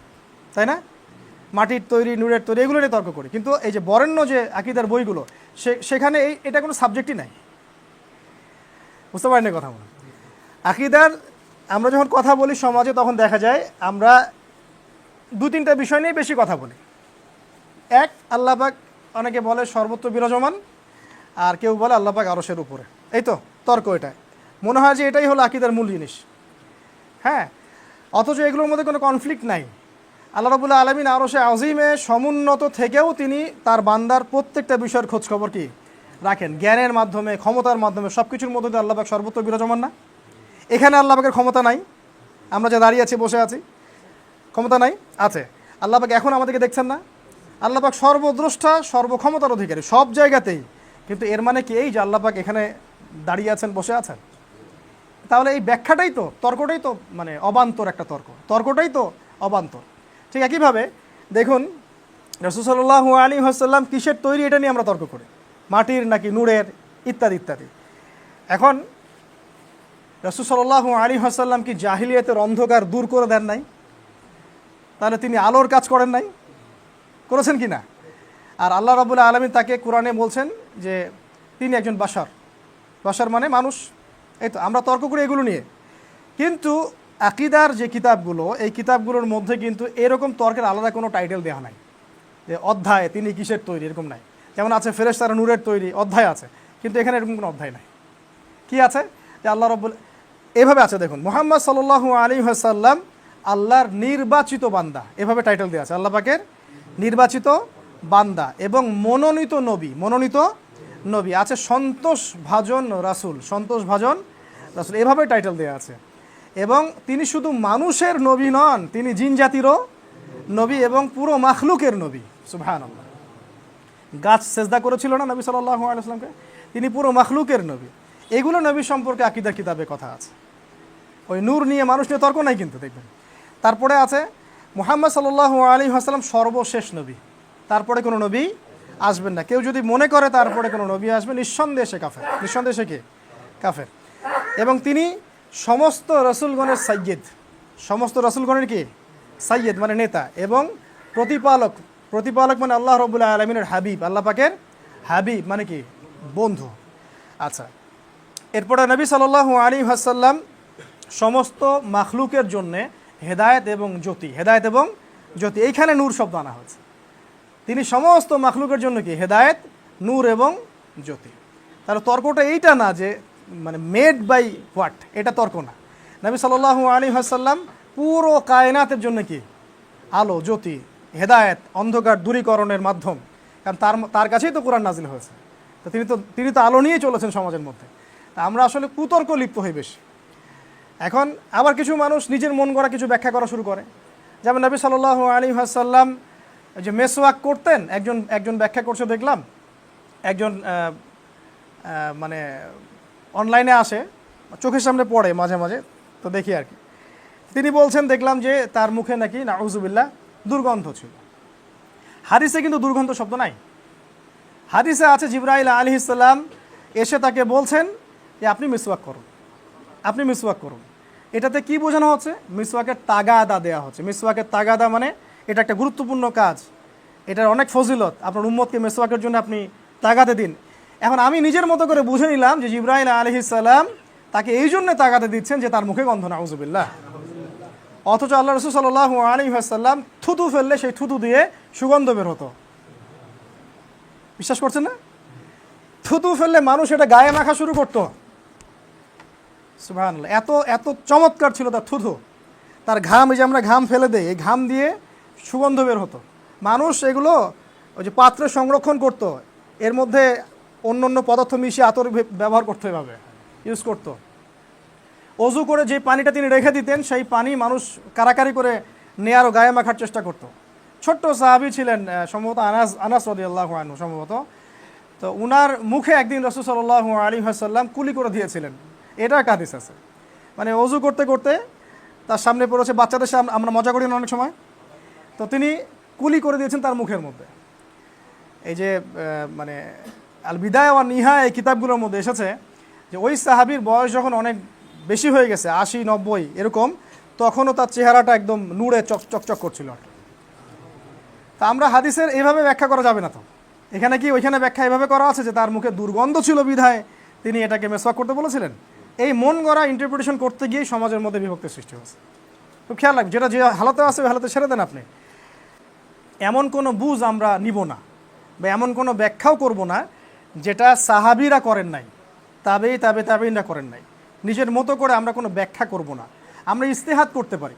তাই না? মাটির তৈরি, নূরের তৈরি, এগুলো নিয়ে তর্ক করি। কিন্তু এই যে বরেণ্য যে আকীদার বইগুলো সেখানে এটা কোনো সাবজেক্টই নাই। বুঝতে পারেন কথা বলে আকীদার আমরা যখন কথা বলি সমাজে তখন দেখা যায় আমরা 2-3টা বিষয় নিয়ে বেশি কথা বলি। এক, আল্লাহ পাক অনেকে বলে সর্বত্র বিরাজমান, আর কেউ বলে আল্লাহ পাক আরশের উপরে। এই তো তর্ক, এটাই মনে হয় যে এটাই হলো আকীদার মূল জিনিস। হ্যাঁ, অথচ এগুলোর মধ্যে কোনো কনফ্লিক্ট নাই। আল্লাহ রাব্বুল আলামিন আরশে আজিমে সমুন্নত থেকেও তিনি তার বান্দার প্রত্যেকটা বিষয়ের খোঁজখবর কি রাখেন, জ্ঞানের মাধ্যমে, ক্ষমতার মাধ্যমে, সব কিছুর মধ্যে দিয়ে আল্লাহ পাক সর্বত্র বিরাজমান না? এখানে আল্লাহ পাকের ক্ষমতা নাই? আমরা যে দাঁড়িয়ে আছি, বসে আছি, ক্ষমতা নাই? আছে। আল্লাহ পাক এখন আমাদেরকে দেখছেন না? আল্লাহ পাক সর্বদ্রষ্টা, সর্বক্ষমতার অধিকারী সব জায়গাতেই। কিন্তু এর মানে কি এই যে আল্লাহ পাক এখানে দাঁড়িয়ে আছেন, বসে আছেন? তাহলে এই ব্যাখ্যাটাই তো, তর্কটাই তো মানে অবান্তর একটা তর্কটাই তো অবান্তর। ঠিক একইভাবে দেখুন, রাসূল সাল্লাল্লাহু আলাইহি ওয়াসাল্লাম কিসের তৈরি এটা নিয়ে আমরা তর্ক করি, মাটির নাকি নূরের, ইত্যাদি ইত্যাদি। এখন রাসূল সাল্লাল্লাহু আলাইহি ওয়াসাল্লাম কি জাহিলিয়াতের অন্ধকার দূর করে দেন নাই? তাহলে তিনি আলোর কাজ করেন নাই? করেছেন কি না? আর আল্লাহ রাব্বুল আলামিন তাকে কোরআনে বলছেন যে তিনি একজন বাশার। বাশার মানে মানুষ। এই তো আমরা তর্ক করি এগুলো নিয়ে, কিন্তু আকীদার যে কিতাবগুলো, এই কিতাবগুলোর মধ্যে কিন্তু এরকম তর্কের আলাদা কোনো টাইটেল দেওয়া নাই যে অধ্যায় তিনি কিসের তৈরি, এরকম নাই। যেমন আছে ফেরেশতারা নূরের তৈরি, অধ্যায় আছে, কিন্তু এখানে এরকম কোনো অধ্যায় নাই। কি আছে? যে আল্লাহ রাব্বুল এভাবে আছে, দেখুন, মুহাম্মদ সাল্লাল্লাহু আলাইহি ওয়াসাল্লাম আল্লাহর নির্বাচিত বান্দা, এভাবে টাইটেল দেওয়া আছে, আল্লাহ পাকের নির্বাচিত বান্দা এবং মনোনীত নবী। মনোনীত নবী আছে সন্তোষভাজন রাসূল, সন্তোষভাজন রাসূল, এভাবে টাইটেল দেওয়া আছে। এবং তিনি শুধু মানুষের নবী নন, তিনি জিন জাতিরও নবী এবং পুরো মাখলুকের নবী। সুবহানাল্লাহ। গাছ সেজদা করেছিল না নবী সাল্লাল্লাহু আলাইহি ওয়াসাল্লামকে? তিনি পুরো মাখলুকের নবী। এগুলো নবী সম্পর্কে আকীদার কিতাবে কথা আছে। ওই নূর নিয়ে, মানুষ নিয়ে তর্ক নাই কিন্তু, দেখবেন। তারপরে আছে মুহাম্মদ সাল্লাল্লাহু আলাইহি ওয়াসাল্লাম সর্বশেষ নবী, তারপরে কোনো নবী আসবেন না। কেউ যদি মনে করে তারপরে কোনো নবী আসবে, নিঃসন্দেহে সে কাফের। নিঃসন্দেহে কি কাফের। এবং তিনি সমস্ত রসুলগণের সাইয়্যিদ, সমস্ত রসুলগণের কি সাইয়্যিদ মানে নেতা, এবং প্রতিপালক। প্রতিপালক মানে আল্লাহ রাব্বুল আলামিনের হাবিব, আল্লাহ পাকের হাবিব মানে কি বন্ধু। আচ্ছা, এরপরে নবী সাল্লাল্লাহু আলাইহি ওয়াসাল্লাম সমস্ত মাখলুকের জন্যে হেদায়েত এবং জ্যোতি, হেদায়েত এবং জ্যোতি, এইখানে নূর শব্দ আনা হয়েছে। তিনি সমস্ত মাখলুকের জন্য কি হেদায়েত, নূর এবং জ্যোতি। তাহলে তর্কটা এইটা না যে মানে মেড বাই হোয়াট, এটা তর্ক না। নবী সাল্লাল্লাহু আলাইহি ওয়াসাল্লাম পুরো কায়নাতের জন্য কি আলো, জ্যোতি, হেদায়েত, অন্ধকার দূরীকরণের মাধ্যম। কারণ তার কাছেই তো কোরআন নাজিল হয়েছে। তো তিনি তো আলো নিয়ে চলেছেন সমাজের মধ্যে। তা আমরা আসলে কুতর্ক লিপ্ত হই বেশি। এখন আবার কিছু মানুষ নিজের মন গড়া কিছু ব্যাখ্যা করা শুরু করে। যেমন নবী সাল্লাল্লাহু আলাইহি ওয়াসাল্লাম যে মেসওয়াক করতেন, একজন ব্যাখ্যা করছে দেখলাম, একজন মানে অনলাইনে আসে, চোখের সামনে পড়ে মাঝে মাঝে, তো দেখি আর কি। তিনি বলছেন দেখলাম যে তার মুখে নাকি নাউজুবিল্লাহ দুর্গন্ধ ছিল। হাদিসে কিন্তু দুর্গন্ধ শব্দ নাই। হাদিসে আছে জিবরাইল আলাইহিস সালাম এসে তাকে বলছেন যে আপনি মিসওয়াক করুন, আপনি মিসওয়াক করুন। এটাতে কি বোঝানো হচ্ছে? মিসওয়াকের তাগাদা দেওয়া হচ্ছে। মিসওয়াকের তাগাদা মানে এটা একটা গুরুত্বপূর্ণ কাজ, এটার অনেক ফজিলত, আপনার উম্মতকে মিসওয়াকের জন্য আপনি তাগাদা দিন। এখন আমি নিজের মতো করে বুঝে নিলাম যে জিবরাইল আলাইহিস সালাম তাকে এই জন্য তাগাদা দিচ্ছেন যে তার মুখে গন্ধ, নাউজুবিল্লাহ। অথচ আল্লাহ রাসূল সাল্লাল্লাহু আলাইহি ওয়াসাল্লাম থুতু ফেললে সেই থুতু দিয়ে সুগন্ধ বের হতো। বিশ্বাস করছেন না? থুতু ফেললে মানুষ এটা গায়ে মাখা শুরু করতো। সুবহানাল্লাহ, এত এত চমৎকার ছিল তার থুতু। তার ঘাম, এই যে আমরা ঘাম ফেলে দেই, এই ঘাম দিয়ে সুগন্ধ বের হতো। মানুষ এগুলো ওই যে পাত্রে সংরক্ষণ করত, এর মধ্যে অন্য অন্য পদার্থ মিশিয়ে আতর ব্যবহার করতো, এভাবে ইউজ করতো। অজু করে যে পানিটা তিনি রেখে দিতেন, সেই পানি মানুষ কারাকারি করে নেয়ার ও গায়ে মাখার চেষ্টা করত। ছোট্ট সাহাবী ছিলেন সম্ভবত আনাস রাদিয়াল্লাহু আনহু সম্ভবত। তো উনার মুখে একদিন রাসূল সাল্লাল্লাহু আলাইহি ওয়াসাল্লাম কুলি করে দিয়েছিলেন। এটা একটা হাদিস আছে। মানে অজু করতে করতে তার সামনে পড়েছে, বাচ্চাদের সামনে আমরা মজা করি না অনেক সময়, তো তিনি কুলি করে দিয়েছেন তার মুখের মধ্যে। এই যে মানে আল বিদায়া ওয়ান নিহায়া এই কিতাবগুলোর মধ্যে এসেছে যে ওই সাহাবীর বয়স যখন অনেক বেশি হয়ে গেছে, 80-90 এরকম, তখনও তার চেহারাটা একদম নূরে চকচক করছিল। তা আমরা হাদিসের এইভাবে ব্যাখ্যা করা যাবে না। তো এখানে কি ওইখানে ব্যাখ্যা এভাবে করা আছে যে তার মুখে দুর্গন্ধ ছিল বিধায় তিনি এটাকে মেসওয়াক করতে বলেছিলেন? এই মন গড়া ইন্টারপ্রিটেশন করতে গিয়ে সমাজের মধ্যে বিভক্তির সৃষ্টি হয়েছে। খুব খেয়াল রাখবেন, যেটা যে হালাতে আছে ওই হালাতে ছেড়ে দেন আপনি। এমন কোনো বুঝ আমরা নিব না, বা এমন কোনো ব্যাখ্যাও করব না যেটা সাহাবীরা করেন নাই, তাবেঈনরা করেন নাই। নিজের মতো করে আমরা কোনো ব্যাখ্যা করব না, আমরা ইজতিহাদ করতে পারি।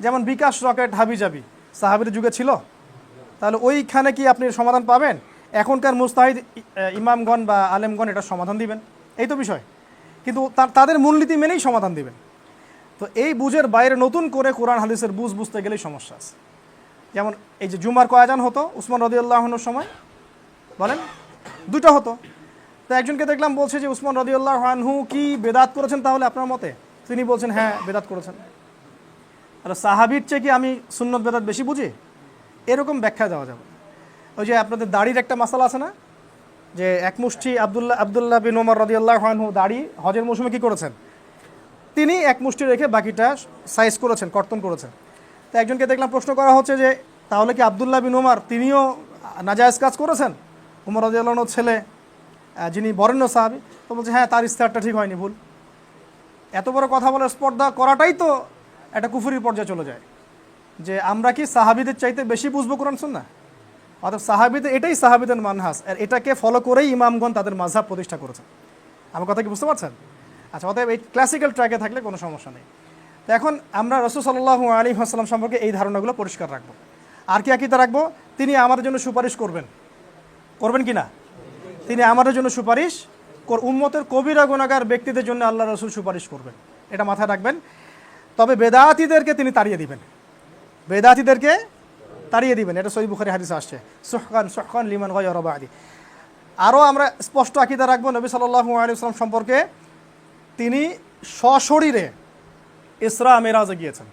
যেমন বিকাশ রকেট হাবিজাবি সাহাবীর যুগে ছিল, তাহলে ওইখানে কি আপনি সমাধান পাবেন? এখনকার মুস্তাহিদ ইমামগণ বা আলেমগণ এটা সমাধান দিবেন, এই তো বিষয়। কিন্তু তাদের মূলনীতি মেনেই সমাধান দিবেন। তো এই বুঝের বাইরে নতুন করে কোরআন হাদিসের বুঝতে গেলেই সমস্যা আছে। যেমন এই যে জুমার কয়াজান হতো উসমান রাদিয়াল্লাহু আনহুর সময়, বলেন দুটো হতো। তো একজনকে দেখলাম বলছে যে উসমান রাদিয়াল্লাহু আনহু কি বেদাত করেছেন তাহলে আপনার মতে? তিনি বলছেন হ্যাঁ বেদাত করেছেন। আর সাহাবীর চেয়ে কি আমি সুন্নত বেদাত বেশি বুঝি? এরকম ব্যাখ্যা দেওয়া যাবে। ওই যে আপনাদের দাড়ির একটা মাসালা আছে না, যে এক মুষ্টি আব্দুল্লাহ বিন ওমর রাদিয়াল্লাহু আনহু দাড়ি হজের মৌসুমে কি করেছেন? তিনি এক মুষ্টি রেখে বাকিটা সাইজ করেছেন, কর্তন করেছেন। তো একজনকে দেখলাম প্রশ্ন করা হচ্ছে যে তাহলে কি আব্দুল্লাহ বিন ওমর তিনিও নাজায়েজ কাজ করেছেন? ওমর রাদিয়াল্লাহু আনহুর ছেলে, যিনি বরেণ্য সাহাবী। তো বলছে হ্যাঁ তার ইস্তেহারটা ঠিক হয়নি, ভুল। এত বড় কথা বলার স্পর্ধা করাটাই তো একটা কুফরির পর্যায়ে চলে যায়, যে আমরা কি সাহাবীদের চাইতে বেশি বুঝবো কোরআন সুন্নাহ? অর্থাৎ সাহাবীদের, এটাই সাহাবীদের মানহাজ, আর এটাকে ফলো করেই ইমামগণ তাদের মাযহাব প্রতিষ্ঠা করেছেন। আমার কথা কি বুঝতে পারছেন? আচ্ছা, অতএব এই ক্লাসিক্যাল ট্র্যাকে থাকলে কোনো সমস্যা নেই। তো এখন আমরা রাসূল সাল্লাল্লাহু আলাইহি ওয়াসাল্লাম সম্পর্কে এই ধারণাগুলো পরিষ্কার রাখবো। আর কি আকীদা রাখবো? তিনি আমাদের জন্য সুপারিশ করবেন, করবেন কি না? তিনি আমাদের জন্য সুপারিশ, উম্মতের কবিরা গুনাহগার ব্যক্তিদের জন্য আল্লাহ রাসূল সুপারিশ করবেন, এটা মাথায় রাখবেন। তবে বেদাতীদেরকে তিনি তাড়িয়ে দিবেন, বেদাতীদেরকে তাড়িয়ে দিবেন। এটা সহিহ বুখারী হাদিসে আসছে, সুহকান লিমান গায়রা বাদি। আরও আমরা স্পষ্ট আকীদা রাখবো নবী সাল্লাল্লাহু আলাইহি ওয়াসাল্লাম সম্পর্কে, তিনি সশরীরে ইসরা মেরাজে গিয়েছেন,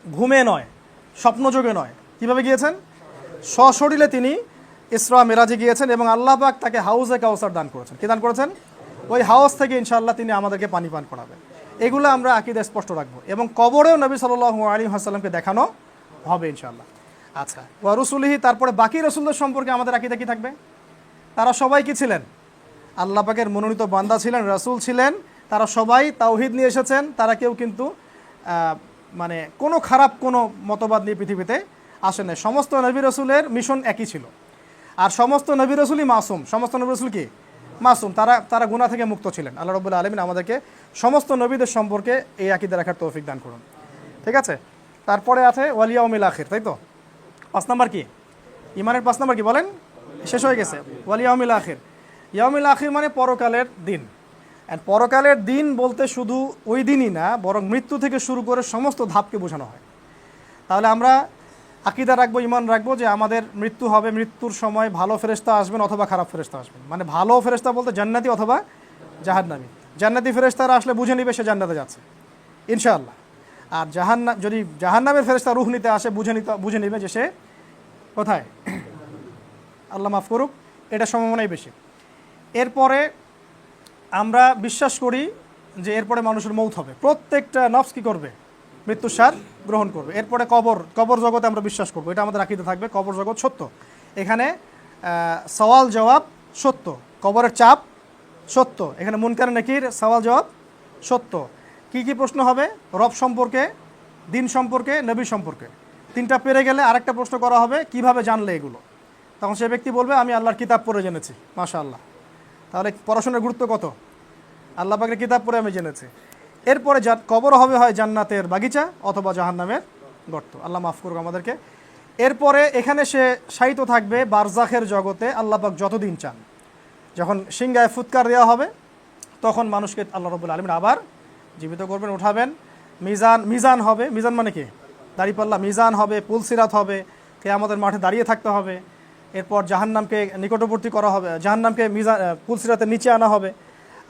ঘুমে নয়, স্বপ্নযোগে নয়। কিভাবে গিয়েছেন? সশরীরে তিনি ইসরা মেরাজে গিয়েছেন, এবং আল্লাহ পাক তাকে হাউজে কাউসার দান করেছেন। কি দান করেছেন? ওই হাউস থেকে ইনশাআল্লাহ তিনি আমাদেরকে পানি পান করাবেন। এগুলো আমরা আকীদা স্পষ্ট রাখবো, এবং কবরেও নবী সাল্লাল্লাহু আলাইহি ওয়াসাল্লামকে দেখানো হবে ইনশাআল্লাহ। আচ্ছা, ওয়া রুসুলিহি, তারপরে বাকি রাসূলদের সম্পর্কে আমাদের আকীদা কি থাকবে? তারা সবাই কি ছিলেন? আল্লাহ পাকের মনোনীত বান্দা ছিলেন, রাসূল ছিলেন। তারা সবাই তাওহীদ নিয়ে এসেছেন। তারা কেউ কিন্তু মানে কোনো খারাপ কোনো মতবাদ নিয়ে পৃথিবীতে আসেন না। সমস্ত নবী রাসূলের মিশন একই ছিল, আর সমস্ত নবী রাসূলই মাসুম। সমস্ত নবী রাসূল কি মাসুম? তারা গুনাহ থেকে মুক্ত ছিলেন। আল্লাহ রাব্বুল আলামিন আমাদেরকে সমস্ত নবীদের সম্পর্কে এই আকীদা রাখার তৌফিক দান করুন। ঠিক আছে, তারপরে আছে ওয়াল ইয়াউমিল আখির, তাই তো? 5 নাম্বার কি? ইমানের 5 নাম্বার কি বলেন? শেষ হয়ে গেছে। ওয়াল ইয়াউমিল আখির, ইয়াউমিল আখির মানে পরকালের দিন। আর পরকালের দিন বলতে শুধু ওই দিনই না, বরং মৃত্যু থেকে শুরু করে সমস্ত ধাপকে বোঝানো হয়। তাহলে আমরা আকীদা রাখবো, ইমান রাখবো যে আমাদের মৃত্যু হবে, মৃত্যুর সময় ভালো ফেরেশতা আসবেন অথবা খারাপ ফেরেশতা আসবেন। মানে ভালো ফেরেশতা বলতে জান্নাতি অথবা জাহান্নামী। জান্নাতি ফেরেশতারা আসলে বুঝে নিবে সে জান্নাতে যাচ্ছে ইনশাআল্লাহ। আর যদি জাহান্নামের ফেরেশতা রূহ নিতে আসে, বুঝে নিবে যে সে কোথায়, আল্লাহ মাফ করুক, এটা সম্ভাবনাই বেশি। এরপরে আমরা বিশ্বাস করি যে এরপরে মানুষের মৌত হবে, প্রত্যেকটা নফস কি করবে? মৃত্যুর স্বাদ গ্রহণ করবে। এরপরে কবর জগতে আমরা বিশ্বাস করবো, এটা আমাদের আকীদা থাকবে। কবর জগৎ সত্য, এখানে সওয়াল জবাব সত্য, কবরের চাপ সত্য, এখানে মুনকার নাকির সওয়াল জবাব সত্য। কি কি প্রশ্ন হবে? রব সম্পর্কে, দিন সম্পর্কে, নবী সম্পর্কে। 3টা পেরে গেলে আরেকটা প্রশ্ন করা হবে, কিভাবে জানলে এগুলো? তখন সে ব্যক্তি বলবে আমি আল্লাহর কিতাব পড়ে জেনেছি। মাশাআল্লাহ, তাহলে পড়াশোনার গুরুত্ব কত? আল্লাহ পাকের কিতাব পড়ে আমি জেনেছি। এরপরে কবর হবে হয় জান্নাতের বাগিচা অথবা জাহান্নামের গর্ত, আল্লাহ মাফ করুক আমাদেরকে। এরপরে এখানে সে শায়িত থাকবে বারজাখের জগতে, আল্লাহ পাক যতদিন চান। যখন সিংহায় ফুৎকার দেওয়া হবে তখন মানুষকে আল্লাহ রাব্বুল আলামিন আবার জীবিত করবেন, উঠাবেন। মিজান হবে, মিজান মানে কি? দাঁড়িপাল্লা। মিজান হবে, পুলসিরাত হবে, কিয়ামতের মাঠে দাঁড়িয়ে থাকতে হবে। এরপর জাহান্নামকে নিকটবর্তী করা হবে, জাহান্নামকে পুলসিরাতের নিচে আনা হবে,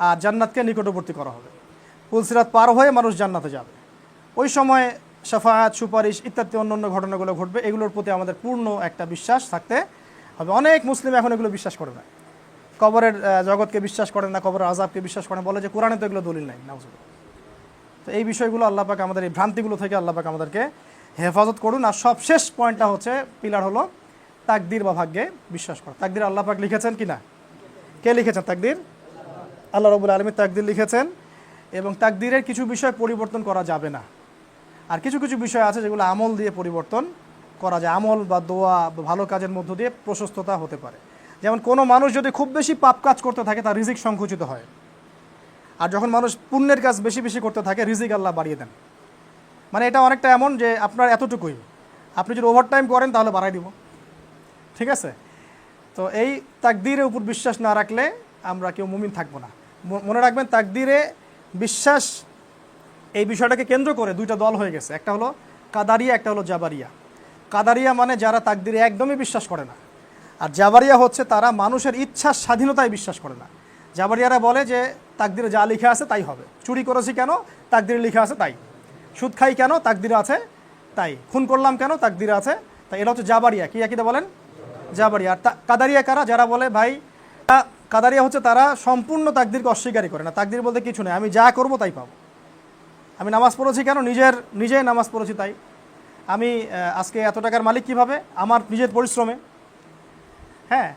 আর জান্নাতকে নিকটবর্তী করা হবে। পুলসিরাত পার হয়ে মানুষ জান্নাতে যাবে। ওই সময় শাফাআত, সুপারিশ ইত্যাদি অন্যান্য ঘটনাগুলো ঘটবে। এগুলোর প্রতি আমাদের পূর্ণ একটা বিশ্বাস থাকতে হবে। অনেক মুসলিম এখন এগুলো বিশ্বাস করে না, কবরের জগৎকে বিশ্বাস করেন না, কবরের আযাবকে বিশ্বাস করেন, বলে যে কোরআনে তো এগুলো দলিল নাই। নাউজুবিল্লাহ। তো এই বিষয়গুলো আল্লাহ পাক আমাদের, এই ভ্রান্তিগুলো থেকে আল্লাহ পাক আমাদেরকে হেফাজত করুন। আর সবশেষ পয়েন্টটা হচ্ছে, পিলার হলো তাকদির বা ভাগ্যে বিশ্বাস করা। তাকদির আল্লাহ পাক লিখেছেন কি না? কে লিখেছেন তাকদির? আল্লাহ রাব্বুল আলামিন তাকদির লিখেছেন, এবং তাকদিরের কিছু বিষয় পরিবর্তন করা যাবে না। আর কিছু কিছু বিষয় আছে যেগুলো আমল দিয়ে পরিবর্তন করা যায়, আমল বা দোয়া বা ভালো কাজের মধ্য দিয়ে প্রশস্ততা হতে পারে। যেমন কোনো মানুষ যদি খুব বেশি পাপ কাজ করতে থাকে তার রিজিক সংকুচিত হয়, আর যখন মানুষ পুণ্যের কাজ বেশি বেশি করতে থাকে রিজিক আল্লাহ বাড়িয়ে দেন। মানে এটা অনেকটা এমন যে আপনার এতটুকুই, আপনি যদি ওভারটাইম করেন তাহলে বাড়াই দিব, ঠিক আছে? তো এই তাকদীরের উপর বিশ্বাস না রাখলে আমরা কেউ মুমিন থাকবো না। মনে রাখবেন তাকদীরে বিশ্বাস এই বিষয়টাকে কেন্দ্র করে দুইটা দল হয়ে গেছে, একটা হলো কাদারিয়া, একটা হলো জাবারিয়া। কাদারিয়া মানে যারা তাকদীরে একদমই বিশ্বাস করে না, আর জাবারিয়া হচ্ছে তারা মানুষের ইচ্ছার স্বাধীনতায় বিশ্বাস করে না। জাবারিয়ারা বলে যে তাকদীরে যা লেখা আছে তাই হবে, চুরি করেছি কেন তাকদীরে লেখা আছে তাই, সুদ খাই কেন তাকদীরে আছে তাই, খুন করলাম কেন তাকদীরে আছে তাই। এটা হচ্ছে জাবারিয়া। কি একইটা বলেন? জাবারিয়া। আর কাদারিয়া কারা? যারা বলে ভাই কাদারিয়া হচ্ছে তারা সম্পূর্ণ তাকদীরকে অস্বীকারই করে না, তাকদীর বলতে কিছু নেই, আমি যা করব তাই পাবো। আমি নামাজ পড়েছি কেন? নিজে নামাজ পড়েছি তাই। আমি আজকে এত টাকার মালিক কিভাবে? আমার নিজের পরিশ্রমে। হ্যাঁ,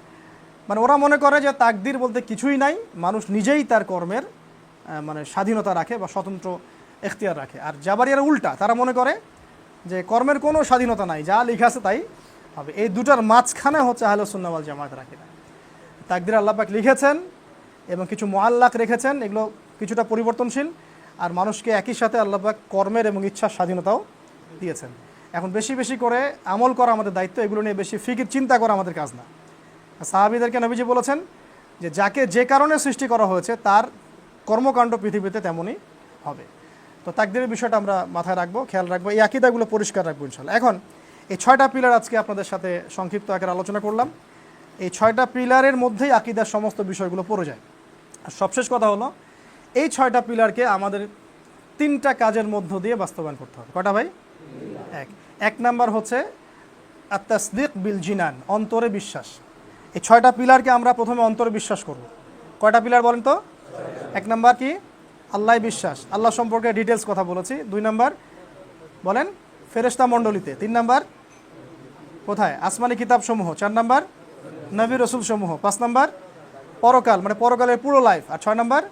মানে ওরা মনে করে যে তাকদীর বলতে কিছুই নাই, মানুষ নিজেই তার কর্মের মানে স্বাধীনতা রাখে বা স্বতন্ত্র এখতিয়ার রাখে। আর জাবারিয়ার উল্টা, তারা মনে করে যে কর্মের কোনো স্বাধীনতা নাই, যা লেখা আছে তাই হবে। এই দুটার মাঝখানে হচ্ছে আহলে সুন্নাহ ওয়াল জামাত রাখে। তাকদীর আল্লাহ পাক লিখেছেন এবং কিছু মুআল্লাক রেখেছেন, এগুলো কিছুটা পরিবর্তনশীল, আর মানুষকে একই সাথে আল্লাহ পাক কর্মের এবং ইচ্ছার স্বাধীনতাও দিয়েছেন। এখন বেশি বেশি করে আমল করা আমাদের দায়িত্ব, এগুলো নিয়ে বেশি ফিকির চিন্তা করা আমাদের কাজ না। সাহাবীদেরকে নবীজি বলেছেন যে যাকে যে কারণে সৃষ্টি করা হয়েছে তার কর্মকাণ্ড পৃথিবীতে তেমনই হবে। তো তাকদীরের বিষয়টা আমরা মাথায় রাখবো, খেয়াল রাখবো, এই আকীদাগুলো পরিষ্কার রাখবো ইনশাআল্লাহ। এখন এই 6টা পিলার আজকে আপনাদের সাথে সংক্ষিপ্ত আকারে আলোচনা করলাম। এই 6টা পিলারের মধ্যেই আকীদার সমস্ত বিষয়গুলো পড়ে যায়। আর সবশেষ কথা হলো এই 6টা পিলারকে আমাদের 3টা কাজের মধ্য দিয়ে বাস্তবায়ন করতে হবে। কয়টা ভাই? এক নাম্বার হচ্ছে আত-তাসদীক বিল জিনান, অন্তরে বিশ্বাস। এই 6টা পিলারকে আমরা প্রথমে অন্তরে বিশ্বাস করব। কয়টা পিলার বলেন তো? 1 নাম্বার কি? আল্লাহ বিশ্বাস, আল্লাহ সম্পর্কে ডিটেলস কথা বলেছি। 2 নাম্বার বলেন ফেরেশতা মণ্ডলীতে। 3 নাম্বার কোথায়? আসমানি কিতাব সমূহ। 4 নাম্বার নবী রসুল সমূহ। 5 নাম্বার পরকাল, মানে পরকালের পুরো লাইফ। আর 6 নাম্বার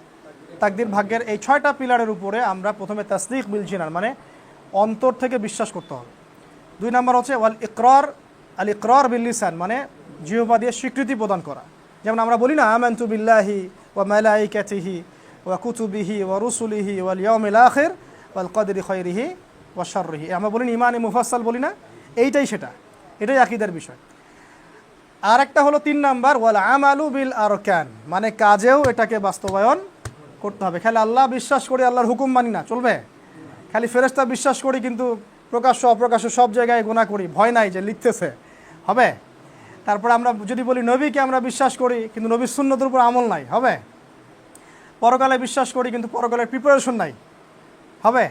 তাকদীর, ভাগ্যের। এই 6টা পিলারের উপরে আমরা প্রথমে তাসদীক বিল জিনান মানে অন্তর থেকে বিশ্বাস করতে হবে। 2 নাম্বার হচ্ছে আল ইকরার বিল লিসান মানে জিহ্বা দিয়ে স্বীকৃতি প্রদান করা। যেমন আমরা বলি না আমানতু বিল্লাহি ওয়া মালাইকাতিহি ওয়া কুতুবিহি ওয়া রুসুলিহি ওয়াল ইয়াউমিল আখির ওয়াল কদরি খায়রিহি ওয়া শাররিহি, আমরা বলি ইমানে মুফাসসাল বলি না, এইটাই সেটা, এটাই আকীদার বিষয়। আর একটা হলো 3 নাম্বার ওয়াল আমালু বিল আরকান মানে কাজেও এটাকে বাস্তবায়ন করতে হবে। খালি আল্লাহ বিশ্বাস করি, আল্লাহর হুকুম মানি না চলবে? খালি ফেরেশতা বিশ্বাস করি কিন্তু প্রকাশ্য অপ্রকাশ্য সব জায়গায় গুনাহ করি, ভয় নাই যে লিখতেছে, হবে? তারপরে আমরা যদি বলি নবীকে আমরা বিশ্বাস করি কিন্তু নবীর সুন্নতের উপর আমল নাই, হবে? পরকালে বিশ্বাস করি কিন্তু পরকালের প্রিপারেশন নাই, হবে?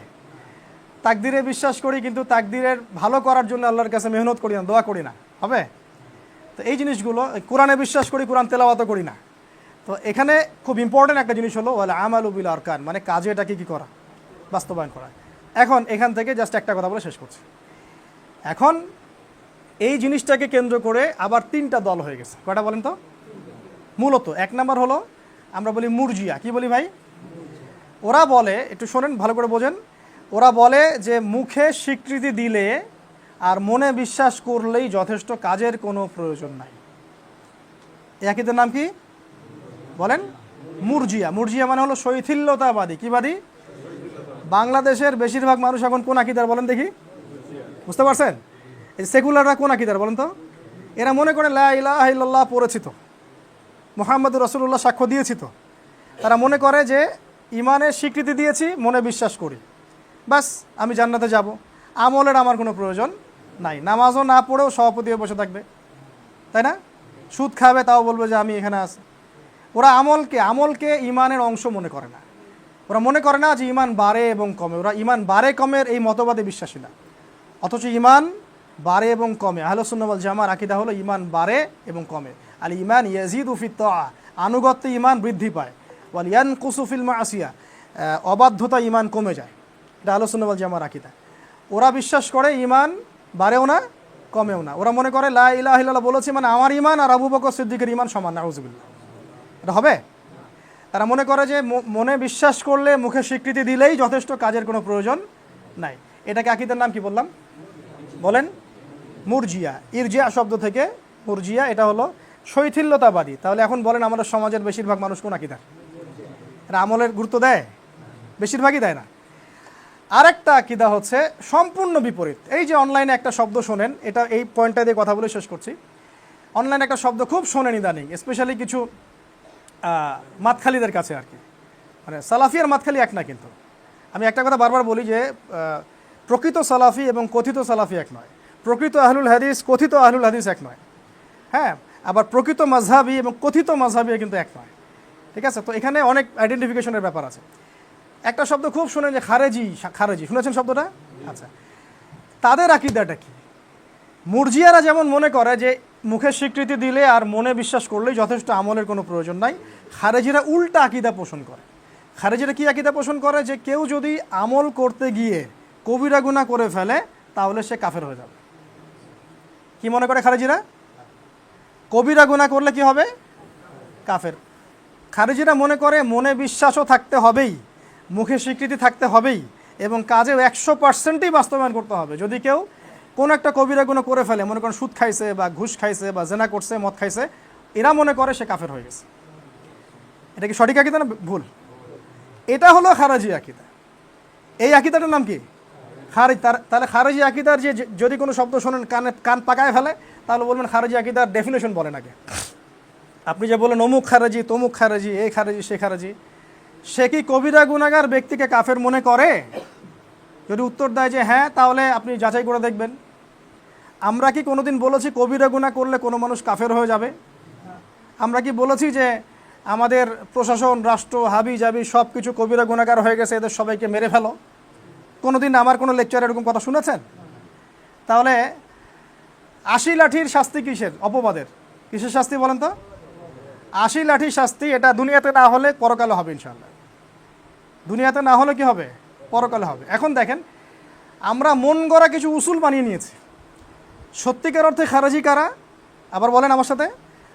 তাকদীরে বিশ্বাস করি কিন্তু তাকদীরের ভালো করার জন্য আল্লাহর কাছে মেহনত করি না, দোয়া করি না, হবে? তো এই জিনিসগুলো, কোরআনে বিশ্বাস করি কোরআন তেলাওয়াতও করি না। তো এখানে খুব ইম্পর্টেন্ট একটা জিনিস হলো ওয়াল আমালু বিল আরকান মানে কাজে এটাকে কী করা? বাস্তবায়ন করা। এখন এখান থেকে জাস্ট একটা কথা বলে শেষ করছি। এখন এই জিনিসটাকে কেন্দ্র করে আবার 3টা দল হয়ে গেছে। কয়টা বলেন তো? মূলত 1 নাম্বার হলো আমরা বলি মুরজিয়া। কি বলি ভাই? ওরা বলে, একটু শোনেন ভালো করে বোঝেন, ওরা বলে যে মুখে স্বীকৃতি দিলে আর মনে বিশ্বাস করলেই যথেষ্ট, কাজের কোনো প্রয়োজন নাই। এই আকীদার নাম কি বলেন? মুরজিয়া। মুরজিয়া মানে হলো শৈথিল্যতাবাদী। কি বাদী? বাংলাদেশের বেশিরভাগ মানুষ এখন কোন আকীদার বলেন দেখি? বুঝতে পারছেন? এই সেকুলাররা কোন আকীদার বলেন তো? এরা মনে করে লা ইলাহা ইল্লাল্লাহ পড়েছি তো, মুহাম্মদুর রাসূলুল্লাহ সাক্ষ্য দিয়েছি তো। তারা মনে করে যে ইমানের স্বীকৃতি দিয়েছি, মনে বিশ্বাস করি, বাস আমি জান্নাতে যাব, আমলের আমার কোনো প্রয়োজন নাই। নামাজও না পড়েও সভাপতি হয়ে বসে থাকবে, তাই না? সুদ খাবে তাও বলবে যে আমি এখানে আছি। ওরা আমলকে ইমানের অংশ মনে করে না। ওরা মনে করে না যে ইমান বাড়ে এবং কমে। ওরা ইমান বাড়ে কমের এই মতবাদে বিশ্বাসী না, অথচ ইমান বাড়ে এবং কমে। আহলে সুন্নাহ ওয়াল জামার আকীদা হলো ইমান বাড়ে এবং কমে। আল ইমান ইয়াজিদু ফিত তাআ আনুগত্যে ইমান বৃদ্ধি পায়, ওয়াল ইয়ানকুসু ফিল মাসিয়া অবাধ্যতা ইমান কমে যায়। এটা আহলে সুন্নাহ ওয়াল জামার আকীদা। ওরা বিশ্বাস করে ইমান বাড়েও না কমেও না। ওরা মনে করে লা ইলাহা ইল্লাল্লাহ বলেছি মানে আমার ইমান আর আবু বকর সিদ্দিকের ইমান সমান। নাউযুবিল্লাহ, এটা হবে? তারা মনে করে যে মনে বিশ্বাস করলে, মুখে স্বীকৃতি দিলেই যথেষ্ট, কাজের কোনো প্রয়োজন নাই। এটাকে আকীদার নাম কি বললাম বলেন? মুরজিয়া। ইরজিয়া শব্দ থেকে মুরজিয়া, এটা হলো শৈথিল্যতাবাদী। তাহলে এখন বলেন আমাদের সমাজের বেশিরভাগ মানুষ কোন আকীদার? এরা আমলের গুরুত্ব দেয়? বেশিরভাগই দেয় না। আরেকটা আকীদা হচ্ছে সম্পূর্ণ বিপরীত। এই যে অনলাইনে একটা শব্দ শোনেন, এটা এই পয়েন্টটা দিয়ে কথা বলে শেষ করছি। অনলাইনে একটা শব্দ খুব শোনেন ইদানিং, স্পেশালি কিছু মাতখালিদের কাছে আর কি, মানে সালাফি আর মাতখালি এক না। কিন্তু আমি একটা কথা বারবার বলি যে প্রকৃত সালাফি এবং কথিত সালাফি এক নয়, প্রকৃত আহলুল হাদিস কথিত আহলুল হাদিস এক নয়, হ্যাঁ, আবার প্রকৃত মাযহাবী এবং কথিত মাযহাবী কিন্তু এক নয়, ঠিক আছে? তো এখানে অনেক আইডেন্টিফিকেশনের ব্যাপার আছে। একটা শব্দ খুব শুনেন যে খারেজি, খারেজি শুনেছেন শব্দটা? আচ্ছা, তাদের আকীদাটা কি? মুরজিয়ারা যেমন মনে করে যে মুখে স্বীকৃতি দিলে আর মনে বিশ্বাস করলেই যথেষ্ট, আমলের কোনো প্রয়োজন নাই, খারেজিরা উল্টা আকীদা পোষণ করে। খারেজিরা কি আকীদা পোষণ করে? যে কেউ যদি আমল করতে গিয়ে কবিরা গুনাহ করে ফেলে তাহলে সে কাফের হয়ে যাবে। কি মনে করে খারেজিরা? কবিরা গুনাহ করলে কি হবে? কাফের। খারেজিরা মনে করে মনে বিশ্বাসও থাকতে হবেই, মুখে স্বীকৃতি থাকতে হবেই, এবং কাজেও 100%ই বাস্তবায়ন করতে হবে। যদি কেউ কোনো একটা কবিরা গুনাহ করে ফেলে, মনে করেন সুদ খাইছে বা ঘুষ খাইছে বা জেনা করছে, মদ খাইছে, এরা মনে করে সে কাফের হয়ে গেছে। এটা কি সঠিক আকীদা না ভুল? এটা হলো খারেজি আকীদা। এই আকীদাটার নাম কি? খারিজ। তাহলে খারেজি আকীদার যে যদি কোনো শব্দ শোনেন কান পাকায় ফেলে, তাহলে বলবেন খারেজি আকীদার ডেফিনেশন বলেন আগে। আপনি যে বলেন অমুক খারেজি, তমুক খারেজি, এই খারেজি, সে খারেজি, সে কি কবিরা গুনাহগার ব্যক্তিকে কাফের মনে করে? যদি উত্তর দেয় যে হ্যাঁ, তাহলে আপনি যাচাই করে দেখবেন। আমরা কি কোনোদিন বলেছি কবিরা গুনাহ করলে কোনো মানুষ কাফের হয়ে যাবে? আমরা কি বলেছি যে আমাদের প্রশাসন, রাষ্ট্র, হাবি জাবি সব কিছু কবিরা গুনাহগার হয়ে গেছে, এদের সবাইকে মেরে ফেলো? কোনোদিন আমার কোনো লেকচারে এরকম কথা শুনেছেন? তাহলে 80 লাঠির শাস্তি কিসের? অপবাদের। কিসের শাস্তি বলেন তো? 80 লাঠির শাস্তি। এটা দুনিয়াতে না হলে পরকালে হবে ইনশাআল্লাহ। দুনিয়াতে না হলে কি হবে? পরকালে হবে। এখন দেখেন, আমরা মন গড়া কিছু উসুল বানিয়ে নিয়েছি। সত্যিকার অর্থে খারেজি কারা? আবার বলেন আমার সাথে।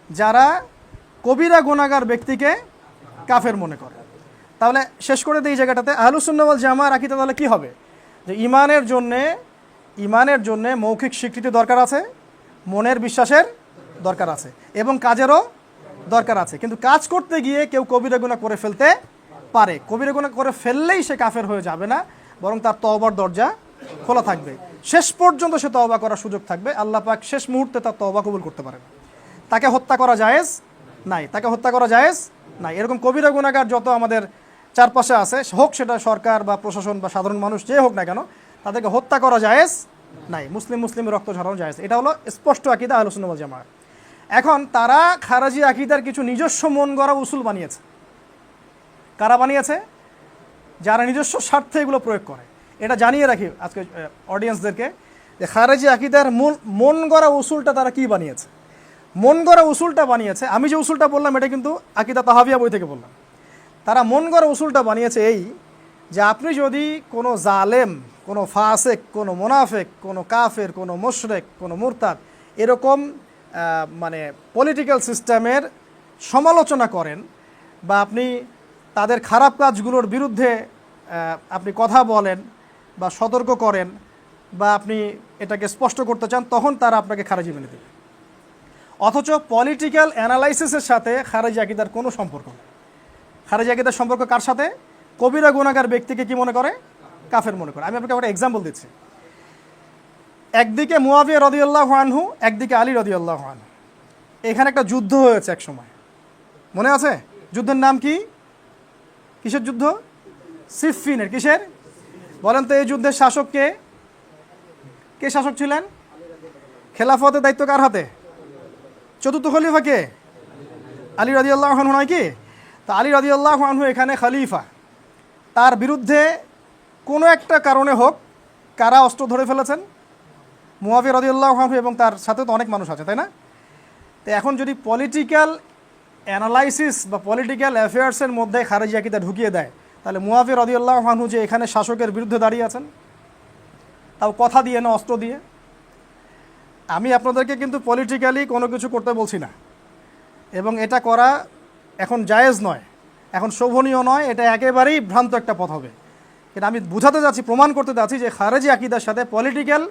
যারা কবিরা গুনাহগার ব্যক্তিকে কাফের মনে করে। তাহলে শেষ করে দিই জায়গাটাতে, আহলুস সুন্নাহ ওয়াল জামাআর আকীদা তাহলে কী হবে? যে ইমানের জন্যে মৌখিক স্বীকৃতি দরকার আছে, মনের বিশ্বাসের দরকার আছে, এবং কাজেরও দরকার আছে। কিন্তু কাজ করতে গিয়ে কেউ কবিরা গুনাহ করে ফেলতে পারে। কবিরা গুনাহ করে ফেললেই সে কাফের হয়ে যাবে না, বরং তার তওবার দরজা খোলা থাকবে। শেষ পর্যন্ত সে তওবা করার সুযোগ থাকবে। আল্লাহ পাক শেষ মুহূর্তে তার তওবা কবুল করতে পারেন। তাকে হত্যা করা জায়েজ নাই, তাকে হত্যা করা জায়েজ নাই। এরকম কবিরা গুনাহগার যত আমাদের চারপাশে আছে, হোক সেটা সরকার বা প্রশাসন বা সাধারণ মানুষ, যে হোক না কেন, তাদেরকে হত্যা করা জায়েজ নাই। মুসলিম রক্ত ঝরানো জায়েজ। এটা হলো স্পষ্ট আকীদা আহলুস সুন্নাহ ওয়াল জামাআহ। এখন তারা খারেজি আকীদার কিছু নিজস্ব মন গড়া উসুল বানিয়েছে। কারা বানিয়েছে? যারা নিজস্ব স্বার্থে এগুলো প্রয়োগ করে। এটা জানিয়ে রাখি আজকে অডিয়েন্সদেরকে যে খারেজি আকীদার মন গড়া উসুলটা তারা কি বানিয়েছে। মন গড়া উসুলটা বানিয়েছে, আমি যে উসুলটা বললাম এটা কিন্তু আকীদা তাহাবিয়া বই থেকে বললাম। তারা মন গড়া উসুলটা বানিয়েছে এই যে আপনি যদি কোনো জালেম, কোনো ফাসেক, কোনো মুনাফিক, কোনো কাফের, কোনো মুশরিক, কোনো মুরতাদ, এরকম মানে পলিটিক্যাল সিস্টেমের সমালোচনা করেন, বা আপনি তাদের খারাপ কাজগুলোর বিরুদ্ধে আপনি কথা বলেন বা সতর্ক করেন, বা আপনি এটাকে স্পষ্ট করতে চান, তখন তারা আপনাকে খারেজি মেনে দেবে। অথচ পলিটিক্যাল অ্যানালাইসিসের সাথে খারেজি আকীদার কোনো সম্পর্ক নেই। খারেজি আকীদার সম্পর্ক কার সাথে? কবিরা গুনাহগার ব্যক্তিকে কি মনে করে? কাফের মনে করে। আমি আপনাকে একটা এক্সাম্পল দিচ্ছি। একদিকে মুয়াবিয়া রাদিয়াল্লাহু আনহু, একদিকে আলী রাদিয়াল্লাহু আনহু। এখানে একটা যুদ্ধ হয়েছে এক সময়, মনে আছে? যুদ্ধের নাম কি? কিসের যুদ্ধ? সিফফিনের। কিসের বলেন তো? এই যুদ্ধের শাসক কে? কে শাসক ছিলেন? খেলাফতের দায়িত্ব কার হাতে? চতুর্থ খলিফা কে? আলী রাদিয়াল্লাহু আনহু নয় কি? তো আলী রাদিয়াল্লাহু আনহু এখানে খলিফা। তার বিরুদ্ধে কোনো একটা কারণে হোক, কারা অস্ত্র ধরে ফেলেছেন? মুয়াবিয়া রাদিয়াল্লাহু আনহু, এবং তার সাথে তো অনেক মানুষ আছে, তাই না? তো এখন যদি পলিটিক্যাল অ্যানালাইসিস বা পলিটিক্যাল অ্যাফেয়ার্সের মধ্যে খারেজি আকীদা ঢুকিয়ে দেয়, তাহলে মুয়াবিয়া রাদিয়াল্লাহু আনহু যে এখানে শাসকের বিরুদ্ধে দাঁড়িয়ে আছেন, তাও কথা দিয়ে না, অস্ত্র দিয়ে। আমি আপনাদেরকে কিন্তু পলিটিক্যালি কোনো কিছু করতে বলছি না, এবং এটা করা এখন জায়েজ নয়, এখন শোভনীয় নয়, এটা একেবারেই ভ্রান্ত একটা পথ হবে। কিন্তু আমি বুঝাতে যাচ্ছি, প্রমাণ করতে যাচ্ছি যে খারেজি আকীদার সাথে পলিটিক্যাল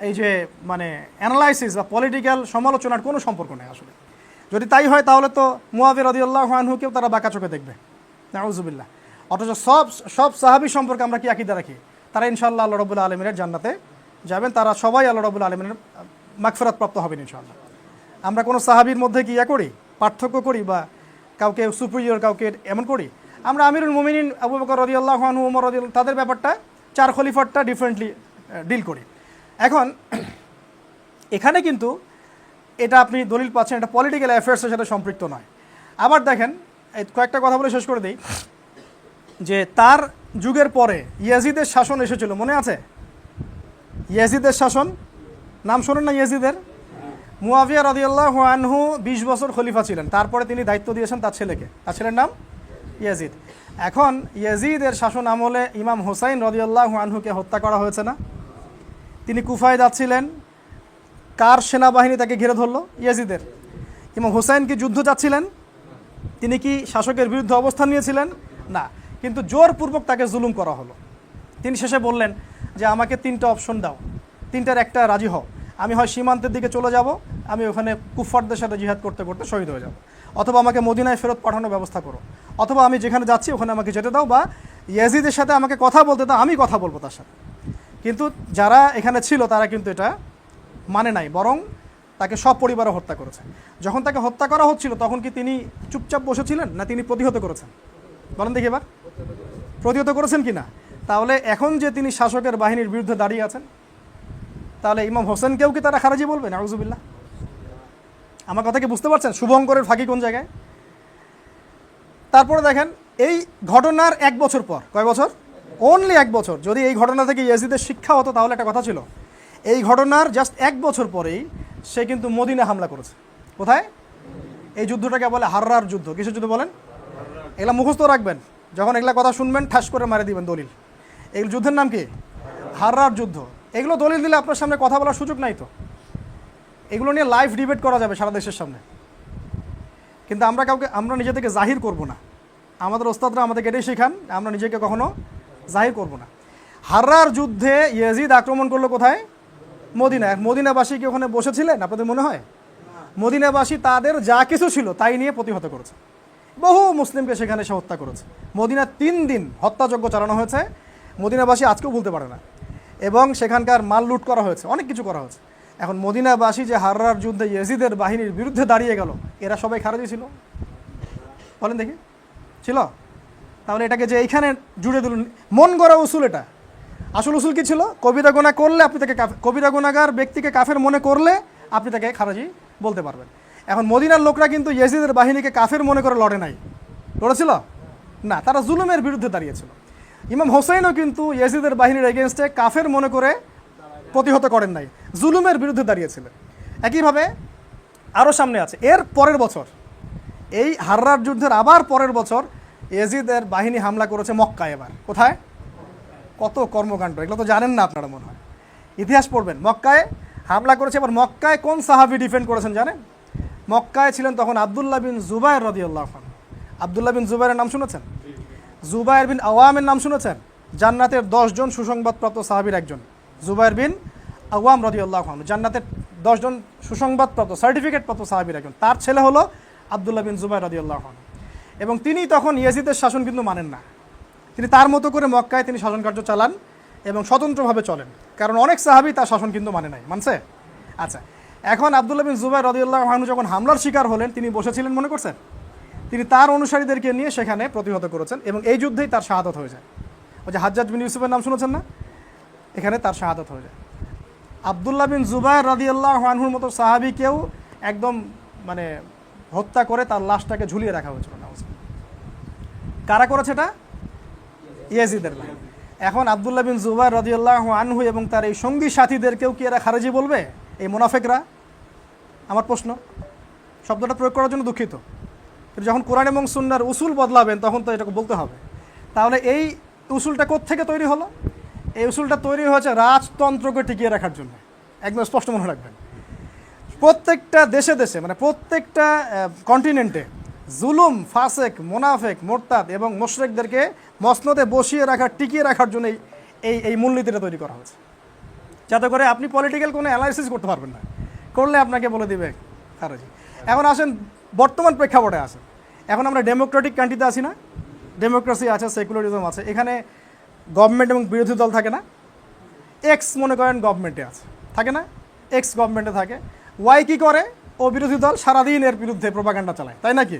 এই যে মানে অ্যানালাইসিস বা পলিটিক্যাল সমালোচনার কোনো সম্পর্ক নেই আসলে। যদি তাই হয় তাহলে তো মুয়াবিয়া রাদিয়াল্লাহু আনহুকেও তারা বাঁকা চোখে দেখবে, নাউযুবিল্লাহ। অথচ সব সাহাবী সম্পর্কে আমরা কি আকীদা রাখি? তারা ইনশাআল্লাহ আল্লাহ রাব্বুল আলামিনের জান্নাতে যাবেন, তারা সবাই আল্লাহ রাব্বুল আলামিনের মাগফিরাত প্রাপ্ত হবেন ইনশাআল্লাহ। আমরা কোনো সাহাবীর মধ্যে কি করি, পার্থক্য করি বা কাউকে সুপিরিয়র কাউকে এমন করি? আমরা আমিরুল মুমিনিন আবু বকর রাদিয়াল্লাহু আনহু, ওমর রাদিয়াল্লাহু, তাদের ব্যাপারটা চার খলিফারটা ডিফারেন্টলি ডিল করি। এখন এখানে কিন্তু এটা আপনি দলিল পাচ্ছেন, এটা পলিটিক্যাল অ্যাফেয়ার্সের সাথে সম্পৃক্ত নয়। আবার দেখেন, কয়েকটা কথা বলে শেষ করে দিই, যে তার যুগের পরে ইয়াজিদের শাসন এসেছিল, মনে আছে? ইয়াজিদের শাসন, নাম শোনেন না ইয়াজিদের? মুয়াবিয়া রাদিয়াল্লাহু আনহু 20 বছর খলিফা ছিলেন, তারপরে তিনি দায়িত্ব দিয়েছেন তার ছেলেকে, তার ছেলের নাম ইয়াজিদ। এখন ইয়াজিদের শাসন আমলে ইমাম হুসাইন রাদিয়াল্লাহু আনহুকে হত্যা করা হয়েছে না? তিনি কুফায় যাচ্ছিলেন, কার সেনাবাহিনী তাকে ঘিরে ধরলো? ইয়াজিদের। ইমাম হুসাইন কি যুদ্ধ চাচ্ছিলেন? তিনি কি শাসকের বিরুদ্ধে অবস্থান নিয়েছিলেন? না, কিন্তু জোরপূর্বক তাকে জুলুম করা হলো। তিনি শেষে বললেন যে আমাকে 3টা অপশন দাও, 3টার একটা রাজি হও। আমি হয় সীমান্তের দিকে চলে যাব, আমি ওখানে কুফফারদের সাথে জিহাদ করতে করতে শহীদ হয়ে যাব, অথবা আমাকে মদিনায় ফেরত পাঠানোর ব্যবস্থা করো, অথবা আমি যেখানে যাচ্ছি ওখানে আমাকে যেতে দাও, বা ইয়াজিদের সাথে আমাকে কথা বলতে দাও, আমি কথা বলবো তার সাথে। কিন্তু যারা এখানে ছিল তারা কিন্তু এটা মানে নাই, বরং তাকে সব পরিবারে হত্যা করেছে। যখন তাকে হত্যা করা হচ্ছিল তখন কি তিনি চুপচাপ বসেছিলেন, না তিনি প্রতিহত করেছেন? বলেন দেখি এবার, প্রতিহত করেছেন কি না? তাহলে এখন যে তিনি শাসকের বাহিনীর বিরুদ্ধে দাঁড়িয়ে আছেন, তাহলে ইমাম হোসেনকেও কি তারা খারাজি বলবে? নাউযুবিল্লাহ। আমার কথা কি বুঝতে পারছেন? শুভঙ্করের ফাঁকি কোন জায়গায়? তারপরে দেখেন, এই ঘটনার 1 বছর পর, কয় বছর? অনলি 1 বছর। যদি এই ঘটনা থেকে ইয়াজিদের শিক্ষা হতো তাহলে একটা কথা ছিল, এই ঘটনার জাস্ট 1 বছর পরেই সে কিন্তু মদিনা হামলা করেছে। কোথায়? এই যুদ্ধটাকে বলে হাররার যুদ্ধ। কিসের যুদ্ধ বলেন? এগুলা মুখস্থ রাখবেন, যখন এগুলা কথা শুনবেন ঠাস করে মারে দিবেন দলিল। এই যুদ্ধের নাম কি? হাররার যুদ্ধ। এগুলো দলিল দিলে আপনার সামনে কথা বলার সুযোগ নাই তো, এগুলো নিয়ে লাইভ ডিবেট করা যাবে সারা দেশের সামনে। কিন্তু আমরা নিজে থেকে জাহির করব না, আমাদের ওস্তাদরা আমাদেরকে এটাই শেখান, আমরা নিজেকে কখনো জাহির করব না। হাররার যুদ্ধে ইয়াজিদ আক্রমণ করলো কোথায়? মদিনায়। মদিনাবাসী কি ওখানে বসেছিলেন আপনাদের মনে হয়? মদিনাবাসী তাদের যা কিছু ছিল তাই নিয়ে প্রতিহত করেছে, বহু মুসলিমকে সেখানে সে হত্যা করেছে। মদিনা 3 দিন হত্যাযজ্ঞ চালানো হয়েছে, মদিনাবাসী আজকেও ভুলতে পারে না। এবং সেখানকার মাল লুট করা হয়েছে, অনেক কিছু করা হয়েছে। এখন মদিনাবাসী যে হাররার যুদ্ধে ইয়াজিদের বাহিনীর বিরুদ্ধে দাঁড়িয়ে গেল, এরা সবাই খারাজি ছিল? বলেন দেখি, ছিল? তাহলে এটাকে যে এইখানে জুড়ে দিল, মন গড়া উসুল এটা। আসল উসুল কি ছিল? কবিরা গুনাহ করলে আপনি তাকে কবিরা গুনাহগার ব্যক্তিকে কাফের মনে করলে আপনি তাকে খারাজি বলতে পারবেন। এখন মদিনার লোকরা কিন্তু ইয়াজিদের বাহিনীকে কাফের মনে করে লড়ে নাই, লড়েছিল না, তারা জুলুমের বিরুদ্ধে দাঁড়িয়েছিল। ইমাম হোসেনও কিন্তু ইয়াজিদের বাহিনীর এগেনস্টে কাফের মনে করে প্রতিহত করেন নাই, জুলুমের বিরুদ্ধে দাঁড়িয়েছিলেন। একইভাবে আরও সামনে আছে, এর পরের বছর, এই হাররার যুদ্ধের আবার পরের বছর ইয়াজিদের বাহিনী হামলা করেছে মক্কায়। এবার কোথায়? কত কর্মকাণ্ড, এগুলো তো জানেন না আপনারা মনে হয়, ইতিহাস পড়বেন। মক্কায় হামলা করেছে। এবার মক্কায় কোন সাহাবী ডিফেন্ড করেছেন জানেন? মক্কায় ছিলেন তখন আব্দুল্লাহ বিন জুবায়ের রাদিয়াল্লাহু আনহু। আব্দুল্লাহ বিন জুবায়ের নাম শুনেছেন? জুবায়ের বিন আওয়ামের নাম শুনেছেন? জান্নাতের 10 জন সুসংবাদপ্রাপ্ত সাহাবীর একজন জুবায়ের বিন আওয়াম রাদিয়াল্লাহু আনহু, জান্নাতের 10 জন সুসংবাদপ্রাপ্ত সার্টিফিকেটপ্রাপ্ত সাহাবীর একজন। তার ছেলে হলো আব্দুল্লাহ বিন জুবায়ের রাদিয়াল্লাহু আনহু। এবং তিনি তখন ইয়াজিদের শাসন কিন্তু মানেন না, তিনি তার মতো করে মক্কায় তিনি শাসন কার্য চালান এবং স্বতন্ত্রভাবে চলেন, কারণ অনেক সাহাবী তার শাসন কিন্তু মানে নাই, মানছে? আচ্ছা, এখন আব্দুল্লাহ বিন জুবায়ের রাদিয়াল্লাহু আনহু যখন হামলার শিকার হলেন, তিনি বসেছিলেন মনে করছেন? তিনি তার অনুসারীদেরকে নিয়ে সেখানে প্রতিহত করেছেন এবং এই যুদ্ধেই তার শাহাদাত হয়ে যায়। ওই যে হাজ্জাজ বিন ইউসুফের নাম শুনেছেন না? এখানে তার শাহাদাত হয়ে যায়। আব্দুল্লাহ বিন জুবায়ের রাদিয়াল্লাহু আনহুর মতো সাহাবীকেও একদম মানে হত্যা করে তার লাশটাকে ঝুলিয়ে রাখা হয়েছিল। কারা করেছে এটা? ইয়াজিদের বাহিনী। এখন আব্দুল্লাহ বিন জুবায়ের রাদিয়াল্লাহু আনহু এবং তার এই সঙ্গী সাথীদেরকেও কি এরা খারেজি বলবে, এই মুনাফিকরা? আমার প্রশ্ন, শব্দটা প্রয়োগ করার জন্য দুঃখিত, কিন্তু যখন কোরআন এবং সুন্নাহর উসুল বদলাবেন তখন তো এটাকে বলতে হবে। তাহলে এই উসুলটা কোত্থেকে তৈরি হলো? এই উসুলটা তৈরি হয়েছে রাজতন্ত্রকে টিকিয়ে রাখার জন্য। একদম স্পষ্ট মনে রাখবেন, প্রত্যেকটা দেশে দেশে মানে প্রত্যেকটা কন্টিনেন্টে জুলুম, ফাসেক, মোনাফেক, মোরতাদ এবং মুশরিকদেরকে মসনদে বসিয়ে রাখার, টিকিয়ে রাখার জন্য এই মূলনীতিটা তৈরি করা হয়েছে, যাতে করে আপনি পলিটিক্যাল কোনো অ্যানালাইসিস করতে পারবেন না, করলে আপনাকে বলে দিবে খারেজি। এখন আসেন বর্তমান প্রেক্ষাপটে আছে। এখন আমরা ডেমোক্রেটিক কান্ট্রিতে আছি না, ডেমোক্রেসি আছে, সেকুলারিজম আছে, এখানে গভর্নমেন্ট এবং বিরোধী দল থাকে না। এক্স মনে করেন গভর্নমেন্টে আছে, থাকে না, এক্স গভর্নমেন্টে থাকে, ওয়াই কী করে, ও বিরোধী দল সারাদিন এর বিরুদ্ধে প্রোপাগান্ডা চালায়, তাই নাকি?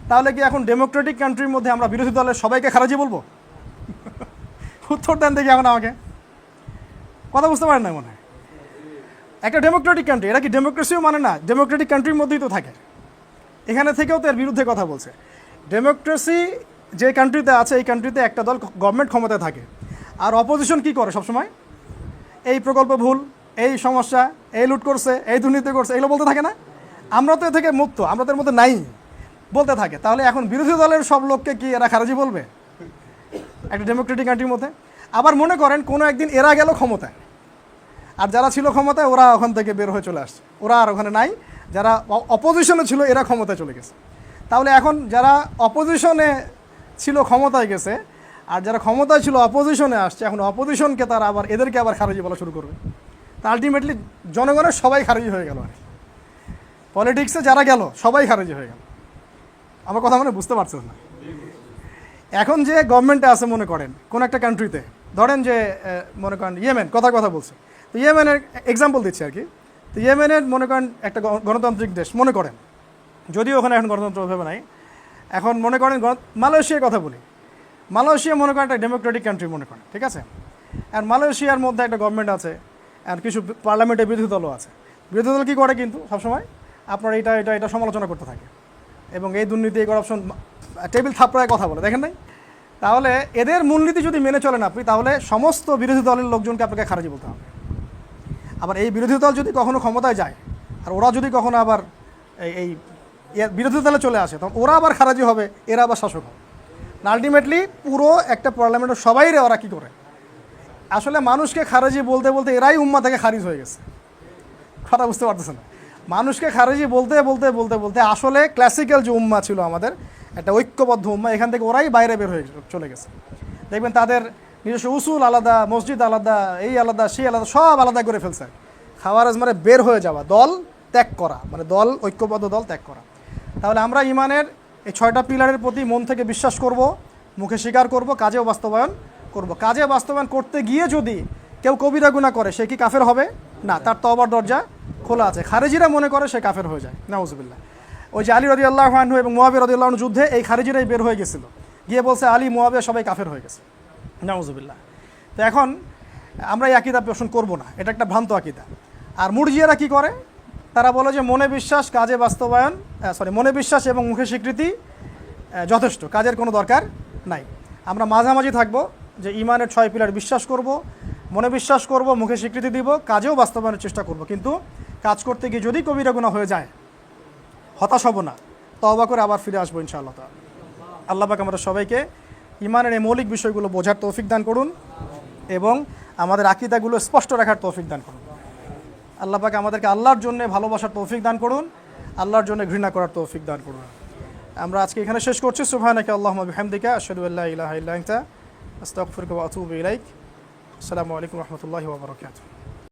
তাহলে কি এখন ডেমোক্রেটিক কান্ট্রির মধ্যে আমরা বিরোধী দলের সবাইকে খারাজি বলবো? উত্তর দেন দেখি এখন আমাকে, কথা বুঝতে পারেন না মনে হয়। একটা ডেমোক্রেটিক কান্ট্রি, এরা কি ডেমোক্রেসিও মানে না? ডেমোক্রেটিক কান্ট্রির মধ্যেই তো থাকে, এখানে থেকেও তো এর বিরুদ্ধে কথা বলছে। ডেমোক্রেসি যে কান্ট্রিতে আছে এই কান্ট্রিতে একটা দল গভর্নমেন্ট ক্ষমতায় থাকে, আর অপোজিশন কি করে সবসময়? এই প্রকল্প ভুল, এই সমস্যা, এই লুট করছে, এই দুর্নীতি করছে, এগুলো বলতে থাকে না? আমরা তো এ থেকে মুক্ত, আমরা তো এর মধ্যে নাই, বলতে থাকে। তাহলে এখন বিরোধী দলের সব লোককে কি এরা খারাজি বলবে একটা ডেমোক্রেটিক কান্ট্রির মধ্যে? আবার মনে করেন কোনো একদিন এরা গেল ক্ষমতায়, আর যারা ছিল ক্ষমতায় ওরা ওখান থেকে বের হয়ে চলে আসছে, ওরা আর ওখানে নাই, যারা অপোজিশনে ছিল এরা ক্ষমতায় চলে গেছে। তাহলে এখন যারা অপোজিশনে ছিল ক্ষমতায় গেছে, আর যারা ক্ষমতায় ছিল অপোজিশনে আসছে, এখন অপোজিশনকে তারা আবার এদেরকে আবার খারিজি বলা শুরু করবে। তা আলটিমেটলি জনগণের সবাই খারিজি হয়ে গেল, আর পলিটিক্সে যারা গেল সবাই খারিজি হয়ে গেল। আমার কথা মানে বুঝতে পারছেন না? এখন যে গভর্নমেন্টে আছে মনে করেন কোন একটা কান্ট্রিতে, ধরেন যে মনে করেন ইয়েমেন, কথা বলছে, তো ইয়েমেনের এক্সাম্পল দিচ্ছি আর কি। তো ইয়েমেনের মনে করেন একটা গণতান্ত্রিক দেশ মনে করেন, যদিও ওখানে এখন গণতন্ত্র ওইভাবে নাই। এখন মনে করেন মালয়েশিয়ার কথা বলি, মালয়েশিয়া মনে করেন একটা ডেমোক্রেটিক কান্ট্রি মনে করেন, ঠিক আছে? আর মালয়েশিয়ার মধ্যে একটা গভর্নমেন্ট আছে, আর কিছু পার্লামেন্টে বিরোধী দলও আছে। বিরোধী দল কী করে কিন্তু সবসময় আপনার এটা সমালোচনা করতে থাকে, এবং এই দুর্নীতি, এই করাপশন, টেবিল থাপড়ায় কথা বলে, দেখেন নাই? তাহলে এদের মূলনীতি যদি মেনে চলেন আপনি, তাহলে সমস্ত বিরোধী দলের লোকজনকে আপনাকে খারাজি বলতে হবে। আবার এই বিরোধী দল যদি কখনো ক্ষমতায় যায়, আর ওরা যদি কখনো আবার এই বিরোধী দলে চলে আসে, তখন ওরা আবার খারাজি হবে, এরা আবার শাসক হবে। আলটিমেটলি পুরো একটা পার্লামেন্টের সবাই ওরা কী করে, আসলে মানুষকে খারাজি বলতে বলতে এরাই উম্মা থেকে খারিজ হয়ে গেছে। কথা বুঝতে পারতেছে না? মানুষকে খারিজি বলতে বলতে বলতে বলতে আসলে ক্লাসিক্যাল যে উম্মা ছিল আমাদের, একটা ঐক্যবদ্ধ উম্মা, এখান থেকে ওরাই বাইরে বের হয়ে চলে গেছে। দেখবেন তাদের নিজস্ব উসুল আলাদা, মসজিদ আলাদা, এই আলাদা, সেই আলাদা, সব আলাদা করে ফেলছে। খাওয়ারাজ মানে বের হয়ে যাওয়া, দল ত্যাগ করা, মানে দল, ঐক্যবদ্ধ দল ত্যাগ করা। তাহলে আমরা ইমানের এই 6টা পিলারের প্রতি মন থেকে বিশ্বাস করব, মুখে স্বীকার করব, কাজেও বাস্তবায়ন করব। কাজে বাস্তবায়ন করতে গিয়ে যদি কেউ কবিরা গুনাহ করে, সে কি কাফের হবে? না, তার তওবার দরজা খোলা আছে। খারেজিরা মনে করে সে কাফের হয়ে যায়, নাউজুবিল্লাহ। ওই যে আলী রাদিয়াল্লাহু আনহু এবং মুয়াবিয়া রাদিয়াল্লাহু আনহু যুদ্ধে এই খারেজিরাই বের হয়ে গেছিল, গিয়ে বলছে আলী, মুয়াবিয়া সবাই কাফের হয়ে গেছে, নাউজুবিল্লাহ। তো এখন আমরা এই আকীদা পোষণ করব না, এটা একটা ভ্রান্ত আকীদা। আর মুরজিয়ারা কি করে? তারা বলে যে মনে বিশ্বাস, কাজে বাস্তবায়ন, মনে বিশ্বাস এবং মুখে স্বীকৃতি যথেষ্ট, কাজের কোনো দরকার নাই। আমরা মাঝামাঝি থাকবো, যে ইমানের 6 পিলার বিশ্বাস করব, মনে বিশ্বাস করব, মুখে স্বীকৃতি দিব, কাজেও বাস্তবায়নের চেষ্টা করব। কিন্তু কাজ করতে গিয়ে যদি কবিরা গুনাহ হয়ে যায়, হতাশ হব না, তওবা করে আবার ফিরে আসবো ইনশাআল্লাহ তাআলা। আল্লাহ পাক আমাদের সবাইকে ইমানের এই মৌলিক বিষয়গুলো বোঝার তৌফিক দান করুন, এবং আমাদের আকীদাগুলো স্পষ্ট রাখার তৌফিক দান করুন। আল্লাহ পাক আমাদেরকে আল্লাহর জন্য ভালোবাসার তৌফিক দান করুন, আল্লাহর জন্য ঘৃণা করার তৌফিক দান করুন। আমরা আজকে এখানে শেষ করছি। সুবহানাকা আল্লাহুম্মা বিহামদিকা আশহাদু আল্লা ইলাহা ইল্লা আনতা আস্তাগফিরুকা ওয়া আতুবু ইলাইক। আসসালামু আলাইকুম ওয়া রাহমাতুল্লাহি ওয়া বারাকাতুহু।